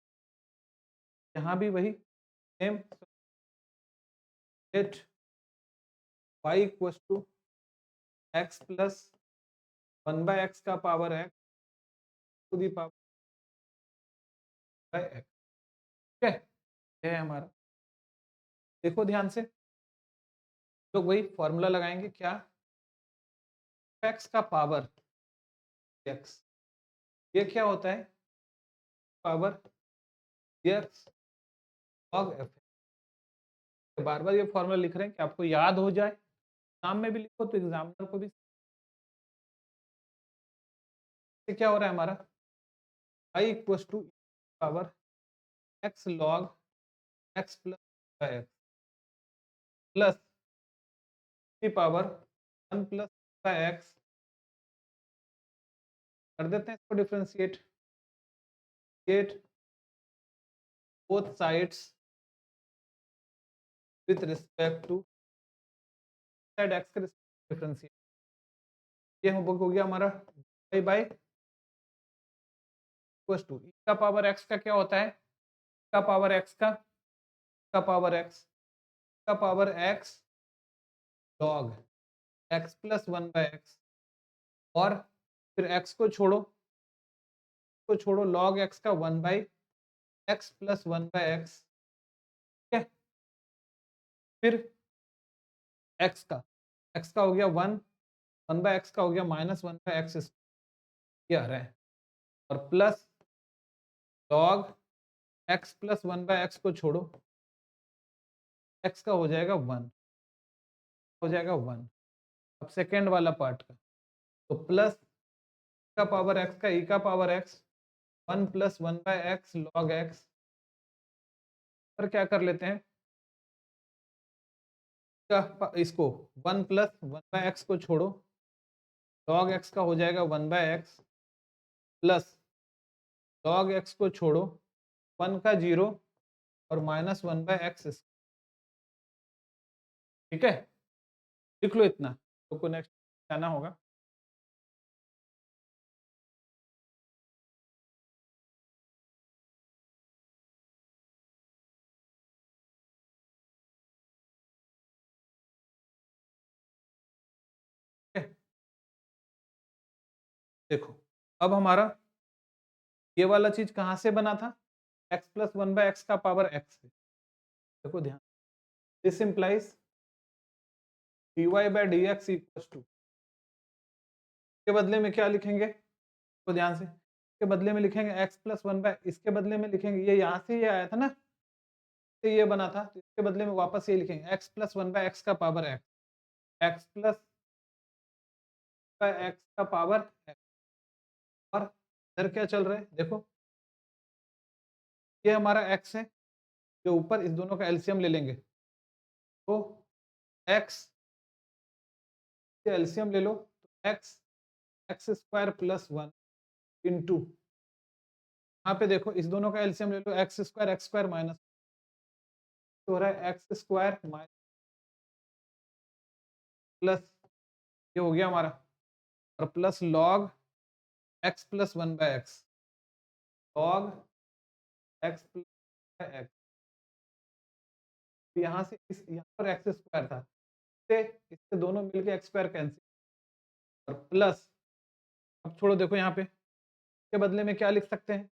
यहाँ भी वही same, let y equals to x plus 1/x का power x to the power by x, ठीक है। ये है हमारा, देखो ध्यान से, तो वही फॉर्मूला लगाएंगे क्या, x का पावर x, ये क्या होता है, पावर x log f, बार बार ये फॉर्मूला लिख रहे हैं कि आपको याद हो जाए, नाम में भी लिखो तो एग्जामिनर को भी, क्या हो रहा है हमारा i equals to power x log x plus x plus की पावर 1 प्लस x, कर देते हैं इसको differentiate, get both sides with respect to side x के डिफरेंशिएट, ये हो गया हमारा y by equals to e का पावर x का क्या होता है, का पावर x का पावर x का power x log x plus 1/x और फिर x को छोड़ो log x का 1/x प्लस 1/x, ठीक है। फिर x का हो गया 1/x का हो गया -1/x, ये आ रहा है, और plus log x plus 1/x को छोड़ो, x का हो जाएगा 1, हो जाएगा 1। अब सेकेंड वाला पार्ट का, तो प्लस का पावर x का e का power x 1 plus 1/x log x, पर क्या कर लेते हैं, इसको 1 प्लस 1/x को छोड़ो, log x का हो जाएगा 1/x प्लस log x को छोड़ो 1 का 0 और -1/x, ठीक है। लिख लो इतना, तो को नेक्स्ट जाना होगा। ठीक है? देखो, अब हमारा ये वाला चीज़ कहाँ से बना था? x प्लस 1/x का पावर x से। देखो ध्यान, this implies dy/dx equals to, के बदले में क्या लिखेंगे? तो ध्यान से, इसके बदले में लिखेंगे x प्लस 1/, इसके बदले में लिखेंगे, ये यहाँ से ये आया था ना, तो ये बना था, तो इसके बदले में वापस ये लिखेंगे x प्लस 1/x का power x, x plus x का पावर x। और इधर क्या चल रहा है? देखो, ये हमारा x है, जो ऊपर इस दोनों का एलसीएम ले लेंगे, तो x से एलसीएम ले लो, तो x स्क्वायर प्लस 1 इंटू, यहाँ पे देखो इस दोनों का एलसीएम ले लो, एक्स स्क्वायर माइनस, तो हो रहा है एक्स स्क्वायर माइनस प्लस, ये हो गया हमारा, और plus log x plus 1/x, log x plus x, यहाँ से इस यहाँ पर एक्स स्क्वायर था, इससे इससे दोनों मिलके एक्स स्क्वायर कैंसिल, और प्लस, अब छोड़ो, देखो यहाँ पे इसके बदले में क्या लिख सकते हैं?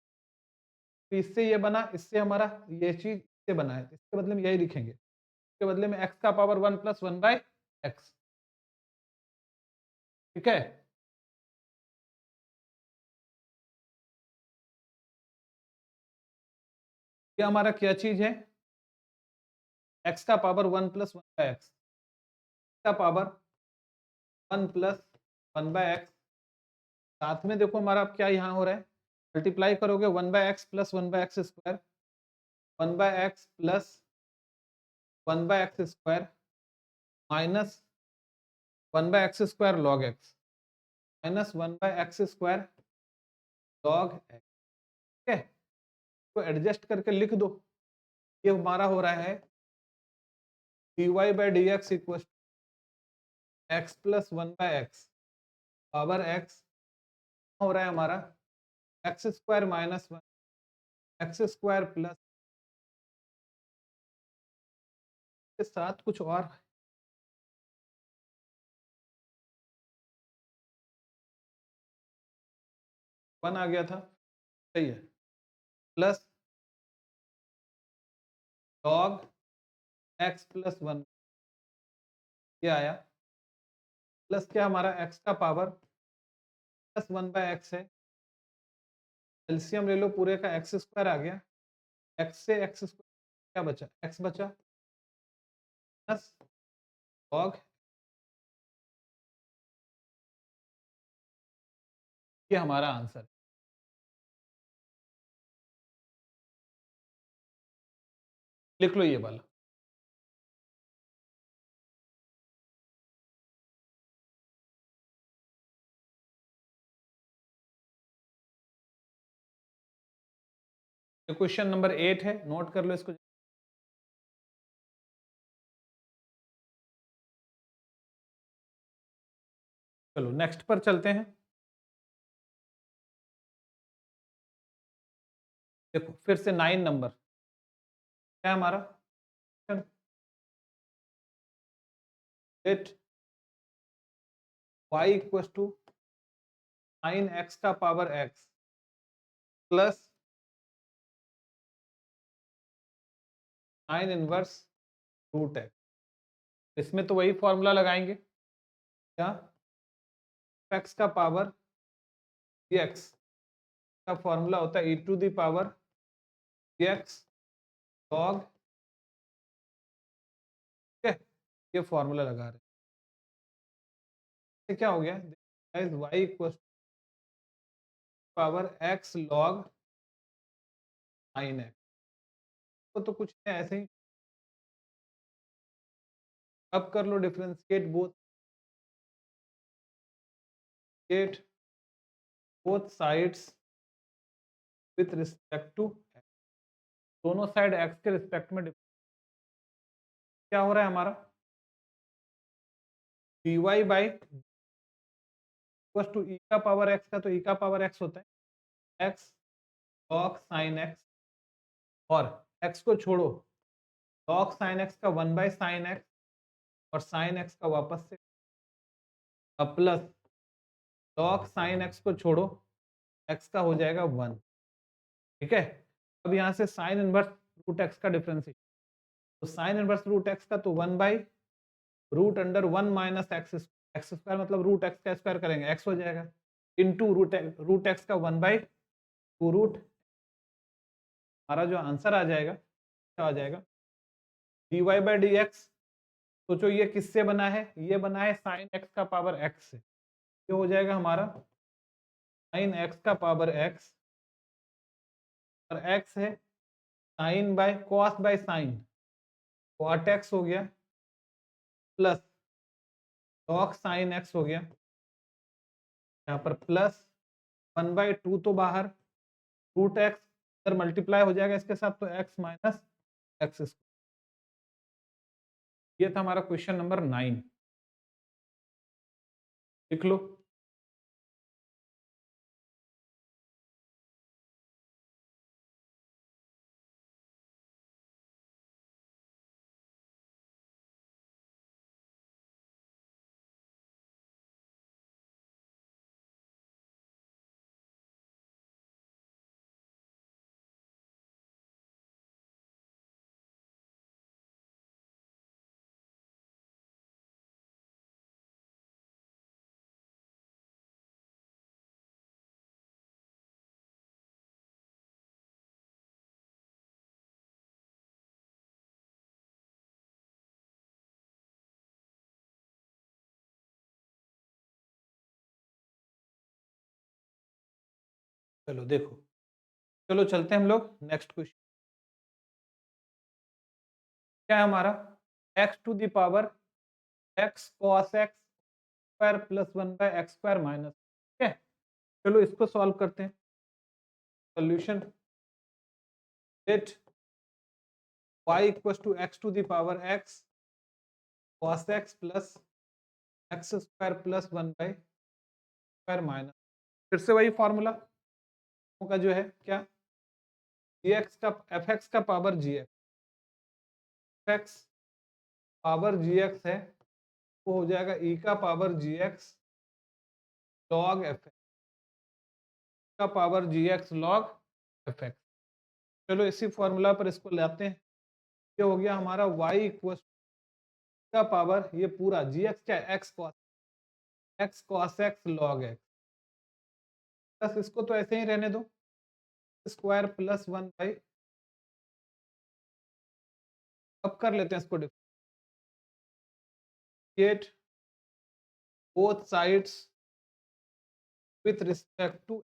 तो इससे ये बना, इससे हमारा ये चीज इससे बना है, इसके बदले में यही लिखेंगे, इसके बदले में x का पावर 1 प्लस 1/x। ठीक है? ये हमारा क्या चीज है? x का पावर 1 प्लस 1/x का पावर 1 प्लस 1/x, साथ में देखो हमारा अब क्या यहाँ हो रहा है, मल्टीप्लाई करोगे 1/x plus 1/x square, 1/x plus 1/x square minus 1/x square log x, minus 1/x square log x। ठीक है? तो एडजस्ट करके लिख दो, ये हमारा हो रहा है dy/dx equal x plus 1/x power x, हो रहा है हमारा x square minus 1 x square plus के साथ कुछ और 1 आ गया था, सही है, प्लस लॉग एक्स प्लस 1, ये आया, प्लस क्या हमारा x का पावर प्लस 1/x है, एलसीएम ले लो पूरे का, एक्स स्क्वायर आ गया, x से एक्स स्क्वायर क्या बचा? x बचा, प्लस लॉग, ये हमारा आंसर। लिख लो ये वाला। ये क्वेश्चन नंबर 8 है, नोट कर लो इसको। चलो नेक्स्ट पर चलते हैं। देखो फिर से 9 नंबर, क्या है हमारा? Late y equal to 9x का power x plus 9 inverse root x। इसमें तो वही फॉर्मूला लगाएंगे, क्या? x का पावर x का फॉर्मूला होता है e to the power x log, ठीक है, ये फॉर्मूला लगा रहे हैं, क्या हो गया? y equal power x log 9x, तो कुछ नहीं, ऐसे ही। अब कर लो differentiate both sides with respect to, दोनों साइड x के रिस्पेक्ट में क्या हो रहा है हमारा? dy बाई टू ई का पावर एक्स का, तो ई का पावर एक्स होता है एक्स log साइन एक्स, और एक्स को छोड़ो, log साइन एक्स का 1 बाई साइन एक्स, और साइन एक्स का वापस से अब प्लस log साइन एक्स को छोड़ो, एक्स का हो जाएगा 1। ठीक है, अब यहाँ से साइन इनवर्स रूट एक्स का डिफरेंशिएशन, तो साइन इनवर्स रूट एक्स का तो 1 by root under 1 minus x, x square मतलब रूट एक्स का स्क्वायर करेंगे एक्स हो जाएगा, इनटू रूट एक्स का 1 बाई टू रूट। हमारा जो आंसर आ जाएगा क्या आ जाएगा, dy बाई डी एक्स। सोचो ये किससे बना है, ये बना है साइन एक्स का पावर एक्स से, ये हो जाएगा हमारा साइन एक्स का पावर एक्स, और एक्स है sine by cos by sine, cot x हो गया, प्लस लॉग साइन एक्स हो गया, यहाँ पर प्लस 1 बाई टू तो बाहर, रूट एक्स इधर मल्टीप्लाई हो जाएगा इसके साथ, तो एक्स माइनस एक्स स्क्वायर। ये था हमारा क्वेश्चन नंबर 9, लिख लो। चलो देखो, चलो चलते हैं हम लोग नेक्स्ट क्वेश्चन। क्या है हमारा, x to the power x cos x square plus 1 by x square minus. ठीक है, चलो इसको सॉल्व करते हैं। Solution, let y equal to x to the power x cos x plus x square plus 1 by square minus. फिर से वही formula का जो है क्या, एक्स का एफ एक्स का power g x power g x है, वो हो जाएगा ई का power g x log F का power g x log F x. चलो इसी फॉर्मूला पर इसको लाते हैं, ये हो गया हमारा y इक्वल का पावर ये पूरा जी एक्स क्या है, x cos x log x, plus इसको तो ऐसे ही रहने दो स्क्वायर प्लस 1 बाई, अब कर लेते हैं इसको differentiate both sides with respect to,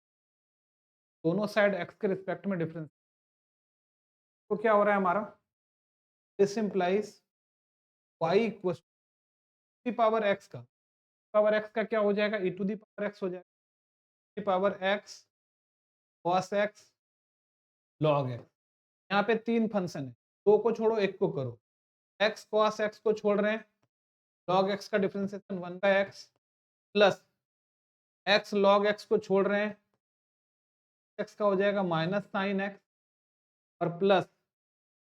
दोनों साइड x के रिस्पेक्ट में डिफरेंस, तो क्या हो रहा है हमारा, this implies y equal to power x का, पावर x का क्या हो जाएगा, e to the power x हो जाएगा, power x cos x log x। यहाँ पे तीन फंक्शन है, दो को छोड़ो एक को करो, x cos x को छोड़ रहे हैं, log x का differentiation 1 by x plus x log x को छोड़ रहे हैं, x का हो जाएगा माइनस साइन x, और plus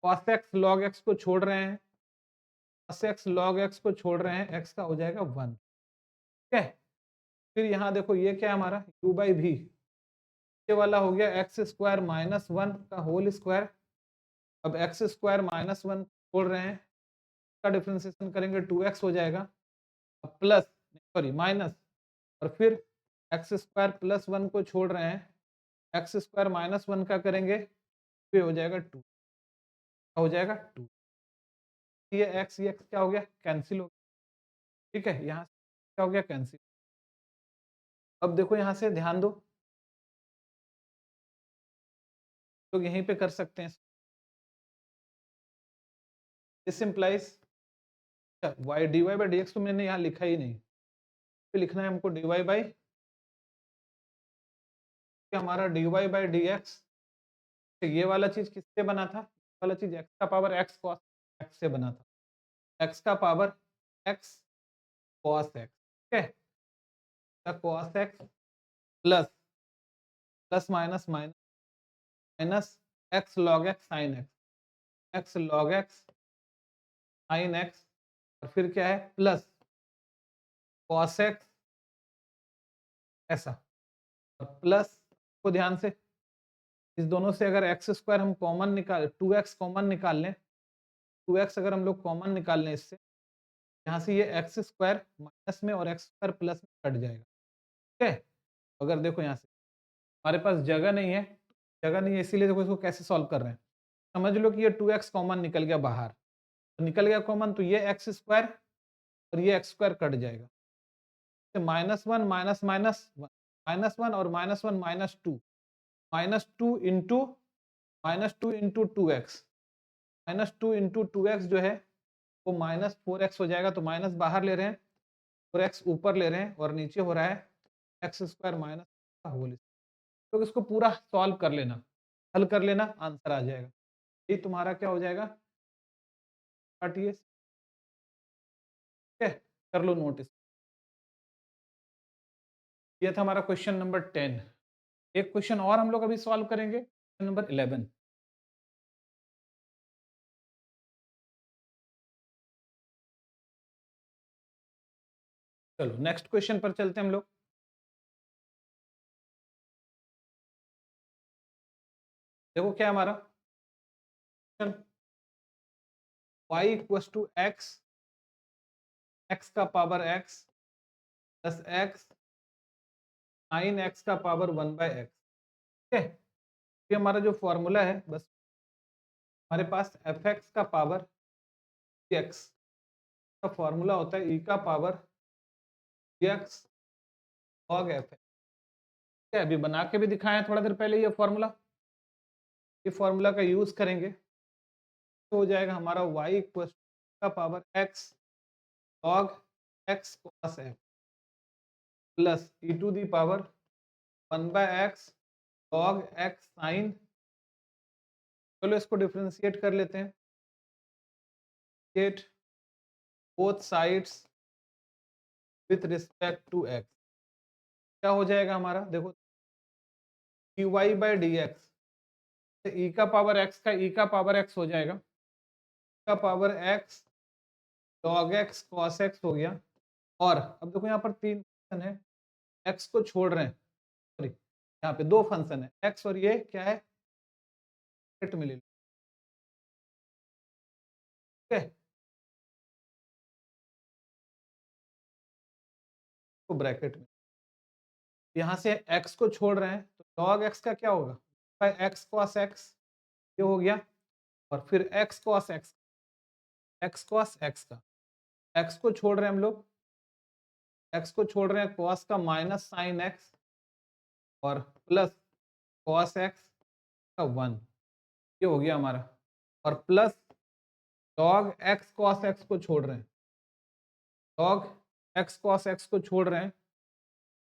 cos x log x को छोड़ रहे हैं, cos x log x को छोड़ रहे हैं, x का हो जाएगा 1। ठीक है, फिर यहाँ देखो ये क्या है हमारा u बाई भी, ये वाला हो गया एक्स स्क्वायर माइनस 1 का होल स्क्वायर, अब एक्स स्क्वायर माइनस 1 छोड़ रहे हैं, का डिफरेंशिएशन करेंगे 2x हो जाएगा, अब प्लस सॉरी माइनस, और फिर एक्स स्क्वायर प्लस 1 को छोड़ रहे हैं, एक्स स्क्वायर माइनस 1 का करेंगे, फिर हो जाएगा 2, हो जाएगा 2, ये x क्या हो गया, कैंसिल हो गया। ठीक है, यहाँ क्या हो गया, कैंसिल। अब देखो यहाँ से ध्यान दो, लोग यहीं पे कर सकते हैं, this implies y D Y by D x तो मैंने यहाँ लिखा ही नहीं, फिर लिखना है हमको डी वाई बाई, हमारा d Y by D x, ये वाला चीज किससे बना था, वाला चीज एक्स का पावर एक्स कॉस एक्स से बना था, एक्स का पावर एक्स cos x, ठीक है, cos x plus plus minus minus minus x log x sin x log x sin x और फिर क्या है प्लस cos x ऐसा और प्लस को ध्यान से इस दोनों से अगर एक्स स्क्वायर हम कॉमन निकाल 2x कॉमन निकाल लें 2x अगर हम लोग कॉमन निकाल लें इससे यहाँ से ये एक्स स्क्वायर माइनस में और एक्स स्क्वायर प्लस में कट जाएगा, ठीक है। अगर देखो यहाँ से हमारे पास जगह नहीं है इसीलिए देखो इसको कैसे सॉल्व कर रहे हैं। समझ लो कि ये 2x कॉमन निकल गया बाहर, तो निकल गया कॉमन तो ये एक्स स्क्वायर और ये एक्स स्क्वायर कट जाएगा। तो minus one minus minus one और minus one minus two into two x minus two into two x जो है वो माइनस फोर एक्स हो जाएगा। तो माइनस बाहर ले रहे हैं, फोर एक्स ऊपर ले रहे हैं और नीचे हो रहा है एक्स स्क्वायर माइनस का होल। तो इसको पूरा सॉल्व कर लेना, हल कर लेना, आंसर आ जाएगा। ये तुम्हारा क्या हो जाएगा ठीक है, कर लो नोटिस। ये था हमारा क्वेश्चन नंबर 10। एक क्वेश्चन और हम लोग अभी सॉल्व करेंगे, क्वेश्चन नंबर 11। चलो नेक्स्ट क्वेश्चन पर चलते हैं हम लोग। देखो क्या हमारा y equal to x x का power x plus x sine x का पावर वन बाय एक्स, ठीक है। ये हमारा जो फॉर्मूला है बस हमारे पास एफ एक्स का पावर एक्स का फॉर्मूला होता है ई का power x log F x. अभी बना के भी दिखाया थोड़ा देर पहले ये फॉर्मूला, ये फॉर्मूला का यूज करेंगे तो हो जाएगा हमारा y इक्वल का power x log x cos f plus e to the power one by x log x sin। चलो इसको डिफ्रेंशिएट कर लेते हैं, get both sides with respect to x। क्या हो जाएगा हमारा देखो dy by D x e का पावर x का ई का पावर x हो जाएगा, का power x log x cos x हो गया। और अब देखो यहाँ पर तीन फंक्शन है, x को छोड़ रहे हैं, सॉरी यहाँ पे दो फंक्शन है x और ये क्या है ब्रैकेट में ले लो, ठीक है, तो ब्रैकेट में यहाँ से x को छोड़ रहे हैं तो log x का क्या होगा x cos x ये हो गया और फिर x cos x का x को छोड़ रहे हैं हम लोग, x को छोड़ रहे हैं cos का माइनस साइन x और प्लस cos x का 1 ये हो गया हमारा और plus log x cos x को छोड़ रहे हैं, log x cos x को छोड़ रहे हैं,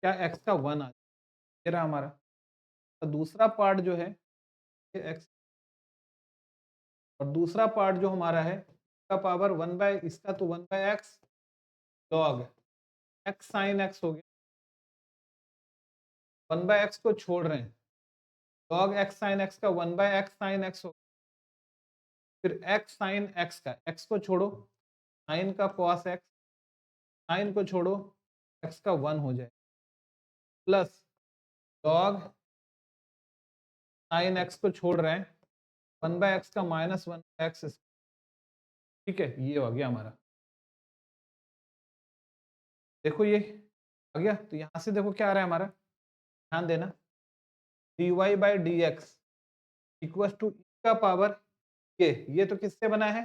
क्या x का 1 आ ये रहा हमारा। तो दूसरा पार्ट जो है ये x और दूसरा पार्ट जो हमारा है इसका पावर वन बाय इसका तो one by x log x sine x हो गया, वन बाय एक्स को छोड़ रहे हैं लॉग एक्स साइन एक्स का one by x sine x हो, फिर एक्स साइन एक्स का एक्स को छोड़ो साइन का कॉस एक्स साइन को छोड़ो एक्स का 1 हो जाए प्लस लॉग साइन एक्स को छोड़ रहे हैं वन बाय एक्स का माइनस वन एक्स, ठीक है, ये हो गया हमारा। देखो ये आ गया तो यहाँ से देखो क्या आ रहा है हमारा, ध्यान देना dy by D x equal to का पावर ये तो किससे बना है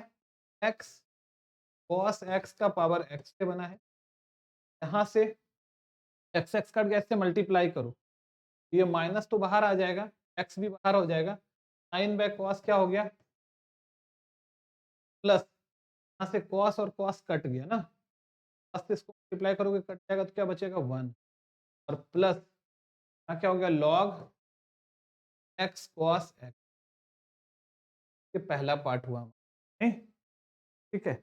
x cos x का पावर x से बना है। यहाँ से एक्स एक्स कट गया इससे मल्टीप्लाई करो, ये माइनस तो बाहर आ जाएगा x भी बाहर हो जाएगा, साइन बाय कॉस क्या हो गया प्लस, यहाँ से कॉस और कॉस कट गया ना, प्लस से इसको मल्टीप्लाई करोगे कट जाएगा तो क्या बचेगा 1 और प्लस यहाँ क्या हो गया लॉग x cos x, ये पहला पार्ट हुआ नहीं? ठीक है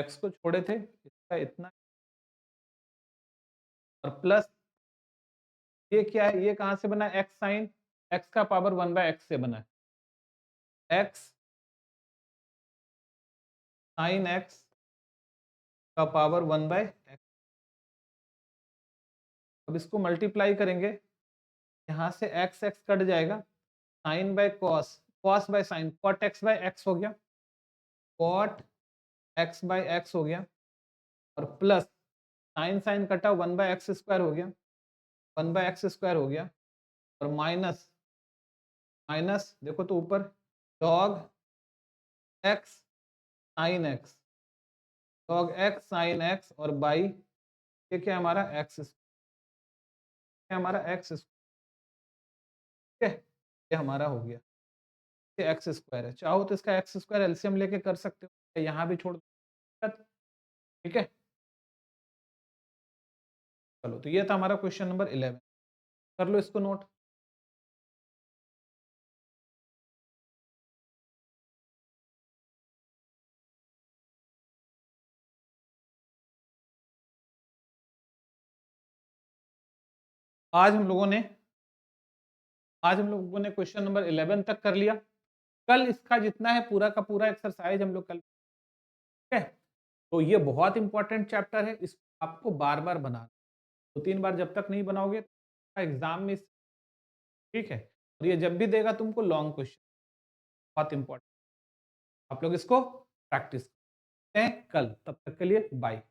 x को छोड़े थे, इसका इतना और प्लस ये क्या है, ये कहाँ से बना है, x साइन x का पावर 1/x से बना है, x साइन x का पावर 1/x। अब इसको मल्टीप्लाई करेंगे, यहाँ से x x कट जाएगा, sine by cos, cos by sine, cot x by x हो गया, कॉट x बाय x हो गया, और प्लस साइन साइन कटा 1/x स्क्वायर हो गया, 1/x स्क्वायर हो गया, और माइनस माइनस देखो तो ऊपर log x sine x, log x sine x, और बाई ये क्या है हमारा x, क्या हमारा x, ठीक है, ये हमारा हो गया, ये एक्स स्क्वायर है। चाहो तो इसका एक्स स्क्वायर एलसीएम लेके कर सकते हो, यहाँ भी छोड़ दो, ठीक है। चलो तो ये था हमारा क्वेश्चन नंबर 11, कर लो इसको नोट। आज हम लोगों ने क्वेश्चन नंबर 11 तक कर लिया। कल इसका जितना है पूरा का पूरा एक्सरसाइज हम लोग कल, ठीक है। तो ये बहुत इंपॉर्टेंट चैप्टर है, इसको आपको बार बार बनाना, 2-3 बार जब तक नहीं बनाओगे एग्जाम में, ठीक है। और ये जब भी देगा तुमको लॉन्ग क्वेश्चन, बहुत इंपॉर्टेंट, आप लोग इसको प्रैक्टिस करते हैं कल, तब तक के लिए बाय।